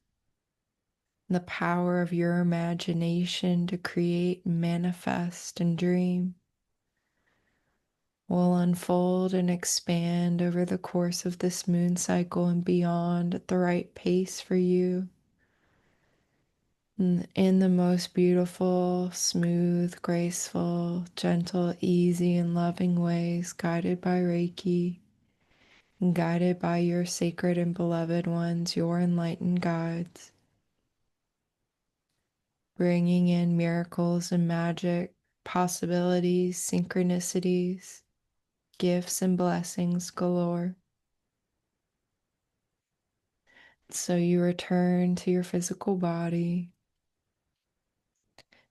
the power of your imagination to create, manifest, and dream will unfold and expand over the course of this moon cycle and beyond at the right pace for you. In the most beautiful, smooth, graceful, gentle, easy, and loving ways, guided by Reiki, and guided by your sacred and beloved ones, your enlightened guides, bringing in miracles and magic, possibilities, synchronicities, gifts and blessings galore. So you return to your physical body,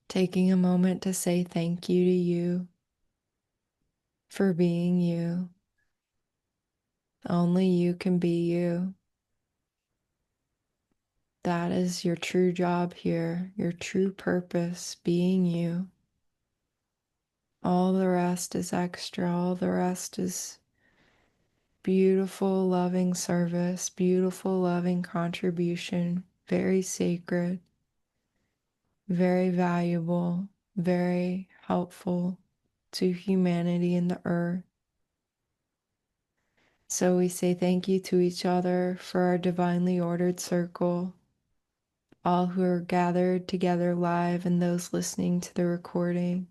taking a moment to say thank you to you for being you. Only you can be you. That is your true job here, your true purpose, being you. All the rest is extra, all the rest is beautiful, loving service, beautiful, loving contribution, very sacred, very valuable, very helpful to humanity and the earth. So we say thank you to each other for our divinely ordered circle, all who are gathered together live and those listening to the recording.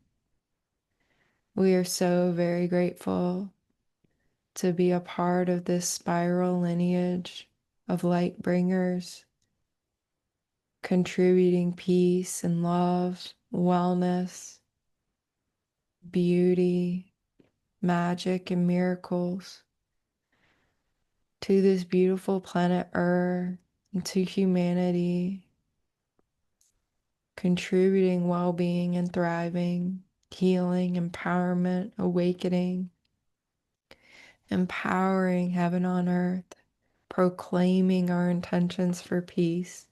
We are so very grateful to be a part of this spiral lineage of light bringers, contributing peace and love, wellness, beauty, magic, and miracles to this beautiful planet Earth and to humanity, contributing well-being and thriving, healing, empowerment, awakening, empowering heaven on earth, proclaiming our intentions for peace,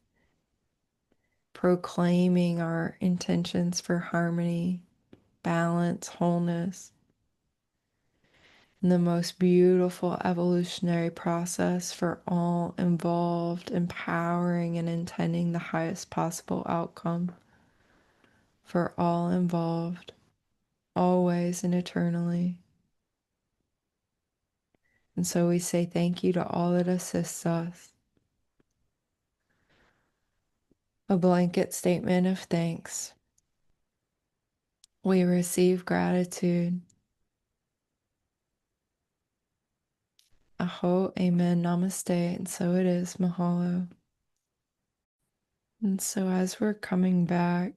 proclaiming our intentions for harmony, balance, wholeness, and the most beautiful evolutionary process for all involved, empowering and intending the highest possible outcome for all involved, always and eternally. And so we say thank you to all that assists us. A blanket statement of thanks. We receive gratitude. Aho, amen, namaste, and so it is, mahalo. And so as we're coming back,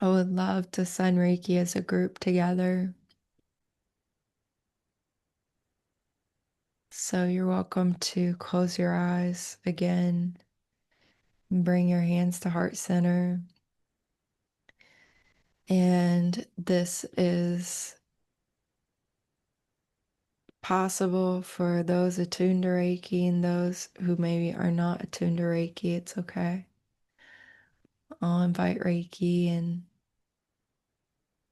I would love to send Reiki as a group together. So you're welcome to close your eyes again and bring your hands to heart center. And this is possible for those attuned to Reiki and those who maybe are not attuned to Reiki. It's okay. I'll invite Reiki, and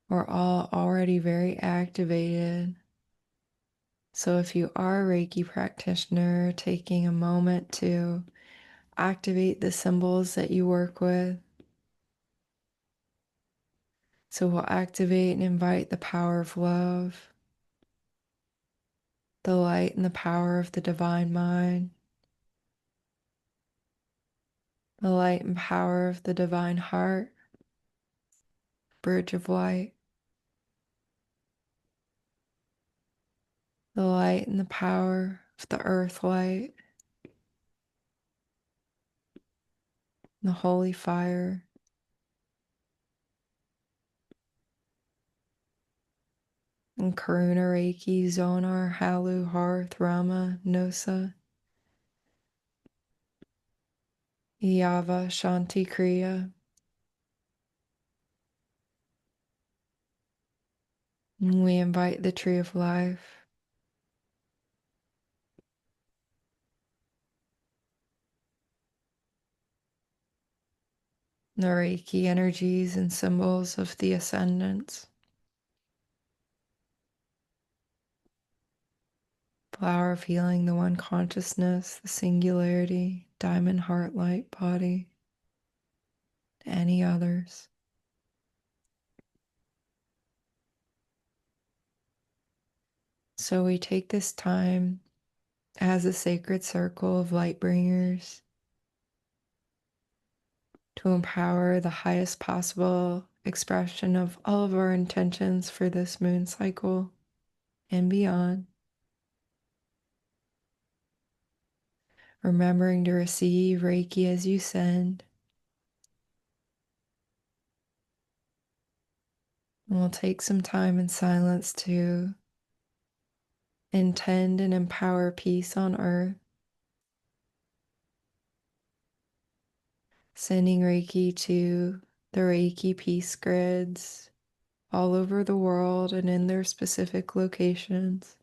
we're all already very activated. So if you are a Reiki practitioner, taking a moment to activate the symbols that you work with. So we'll activate and invite the power of love, the light and the power of the divine mind, the light and power of the divine heart, bridge of light, the light and the power of the earth light, the holy fire, and Karuna, Reiki, Zonar, Halu, Hearth, Rama, Nosa, Yava, Shanti, Kriya. And we invite the tree of life, the Reiki energies and symbols of the ascendants, flower of healing, the one consciousness, the singularity, diamond heart light body, any others. So we take this time as a sacred circle of light bringers to empower the highest possible expression of all of our intentions for this moon cycle and beyond. Remembering to receive Reiki as you send. And we'll take some time in silence to intend and empower peace on earth. Sending Reiki to the Reiki peace grids all over the world and in their specific locations.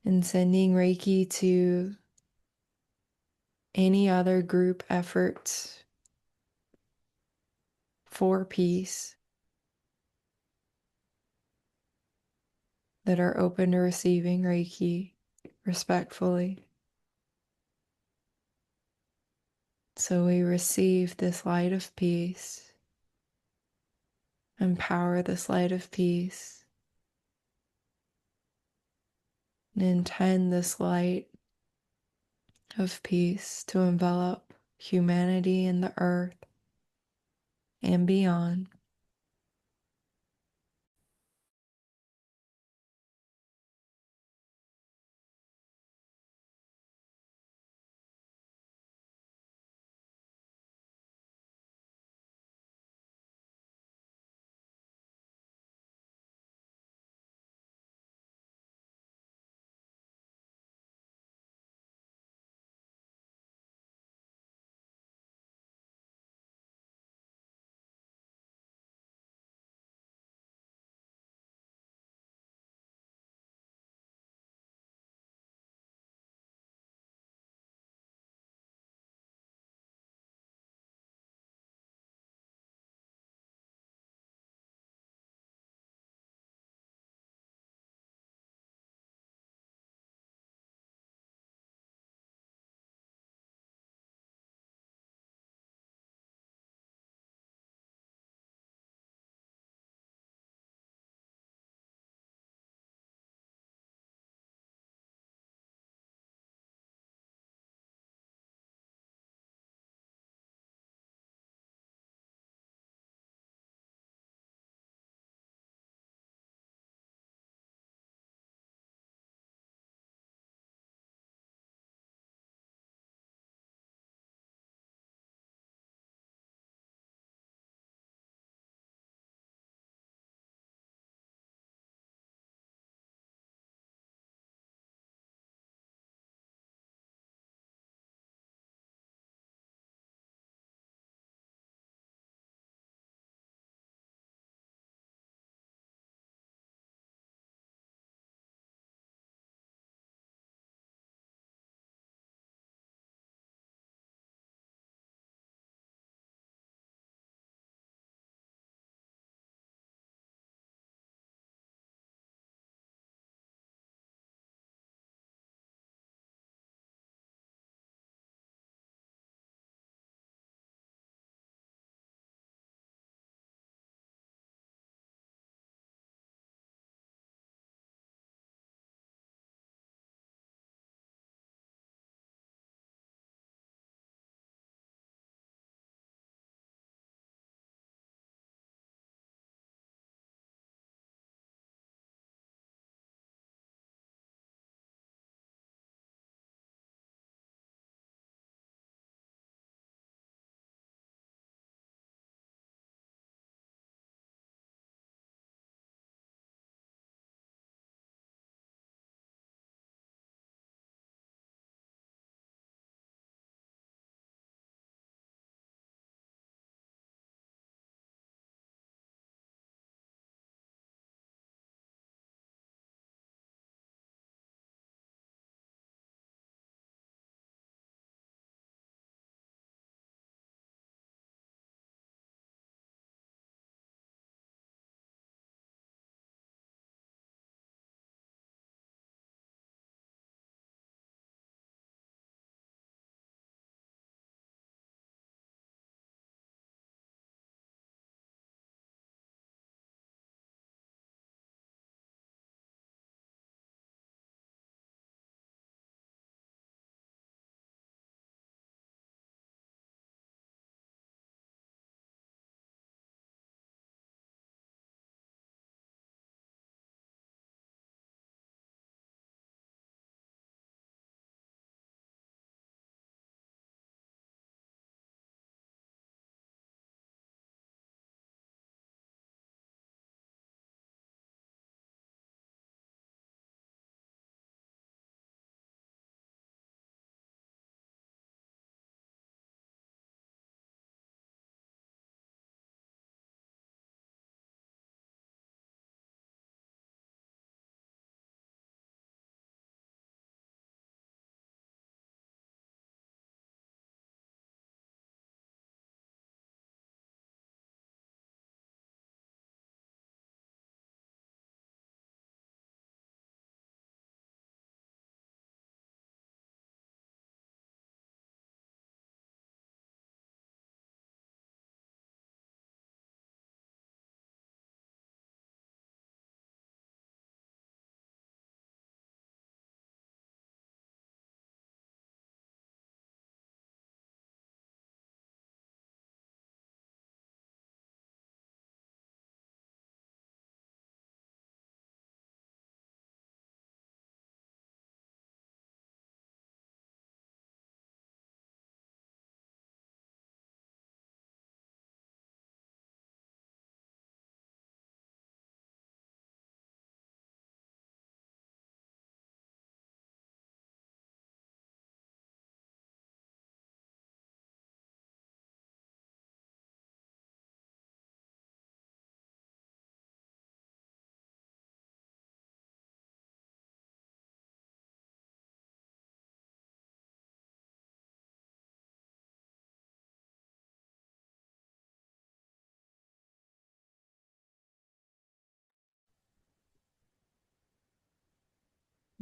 And sending Reiki to any other group efforts for peace that are open to receiving Reiki respectfully. So we receive this light of peace, empower this light of peace, and intend this light of peace to envelop humanity and the earth and beyond.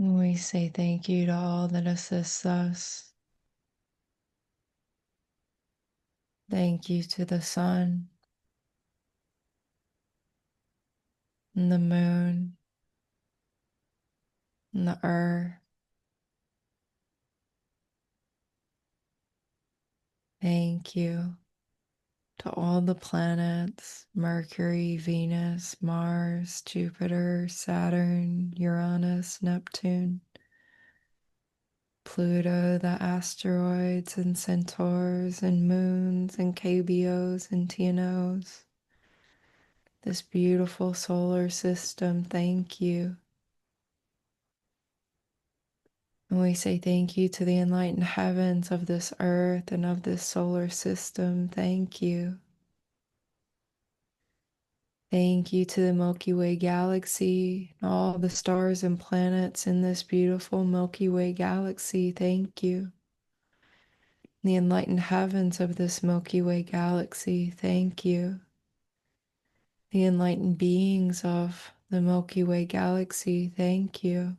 We say thank you to all that assists us. Thank you to the sun and the moon and the earth. Thank you to all the planets, Mercury, Venus, Mars, Jupiter, Saturn, Uranus, Neptune, Pluto, the asteroids and centaurs and moons and KBOs and TNOs. This beautiful solar system, thank you. And we say thank you to the enlightened heavens of this earth and of this solar system. Thank you. Thank you to the Milky Way galaxy and all the stars and planets in this beautiful Milky Way galaxy. Thank you. The enlightened heavens of this Milky Way galaxy. Thank you. The enlightened beings of the Milky Way galaxy. Thank you.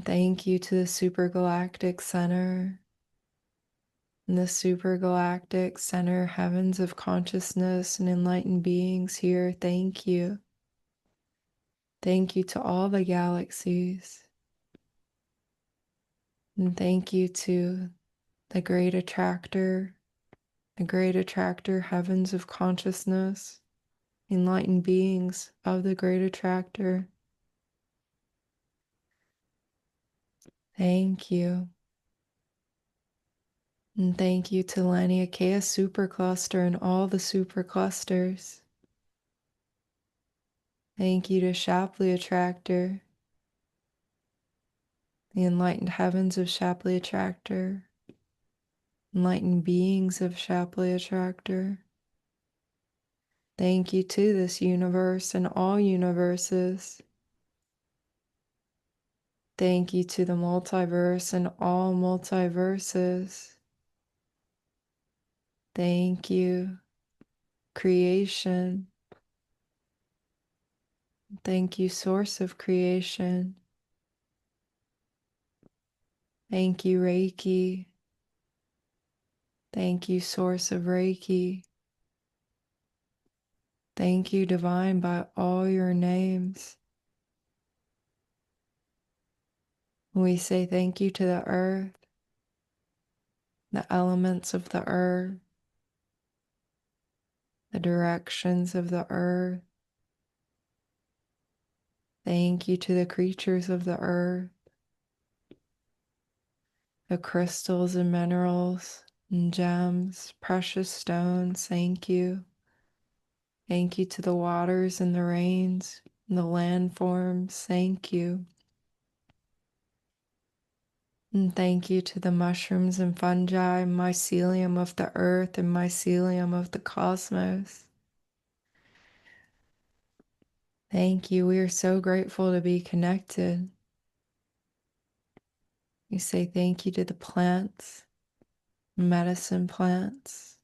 Thank you to the supergalactic center and the supergalactic center heavens of consciousness and enlightened beings here. Thank you. Thank you to all the galaxies. And thank you to the great attractor heavens of consciousness, enlightened beings of the great attractor. Thank you. And thank you to Laniakea supercluster and all the superclusters. Thank you to Shapley Attractor, the enlightened heavens of Shapley Attractor, enlightened beings of Shapley Attractor. Thank you to this universe and all universes. Thank you to the multiverse and all multiverses. Thank you, creation. Thank you, source of creation. Thank you, Reiki. Thank you, source of Reiki. Thank you, divine, by all your names. We say thank you to the earth, the elements of the earth, the directions of the earth. Thank you to the creatures of the earth, the crystals and minerals and gems, precious stones. Thank you. Thank you to the waters and the rains and the landforms. Thank you. And thank you to the mushrooms and fungi, mycelium of the earth and mycelium of the cosmos. Thank you. We are so grateful to be connected. We say thank you to the plants, medicine plants.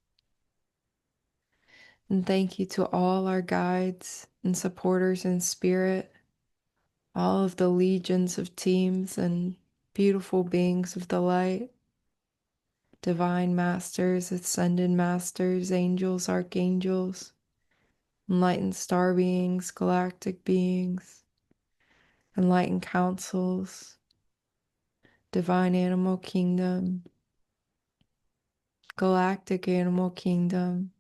And thank you to all our guides and supporters in spirit, all of the legions of teams and beautiful beings of the light, divine masters, ascended masters, angels, archangels, enlightened star beings, galactic beings, enlightened councils, divine animal kingdom, galactic animal kingdom.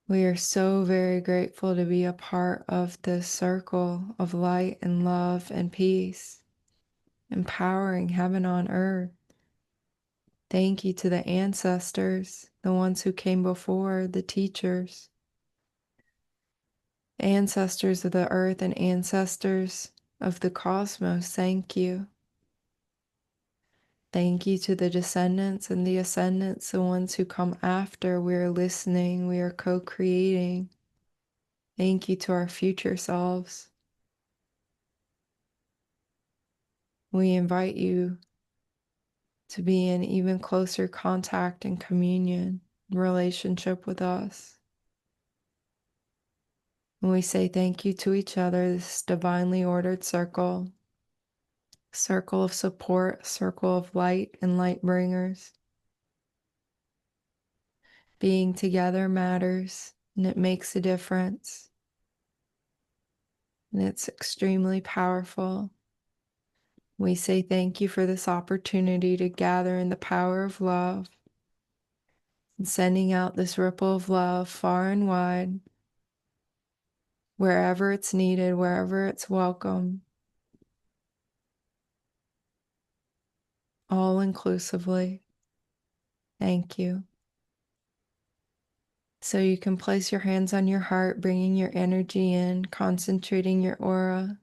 We are so very grateful to be a part of this circle of light and love and peace, empowering heaven on earth. Thank you to the ancestors, the ones who came before, the teachers, ancestors of the earth and ancestors of the cosmos. Thank you. Thank you to the descendants and the ascendants, the ones who come after. We are listening, we are co-creating. Thank you to our future selves. We invite you to be in even closer contact and communion, relationship with us. And we say thank you to each other, this divinely ordered circle, circle of support, circle of light and light bringers. Being together matters, and it makes a difference. And it's extremely powerful. We say thank you for this opportunity to gather in the power of love and sending out this ripple of love far and wide, wherever it's needed, wherever it's welcome, all inclusively. Thank you. So you can place your hands on your heart, bringing your energy in, concentrating your aura,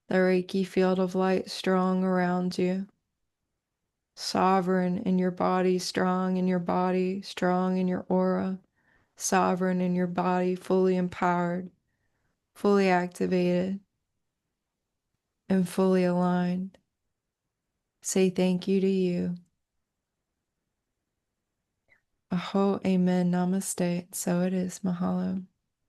the Reiki field of light strong around you. Sovereign in your body, strong in your body, strong in your aura, sovereign in your body, fully empowered, fully activated, and fully aligned. Say thank you to you. Aho, amen, namaste. So it is. Mahalo.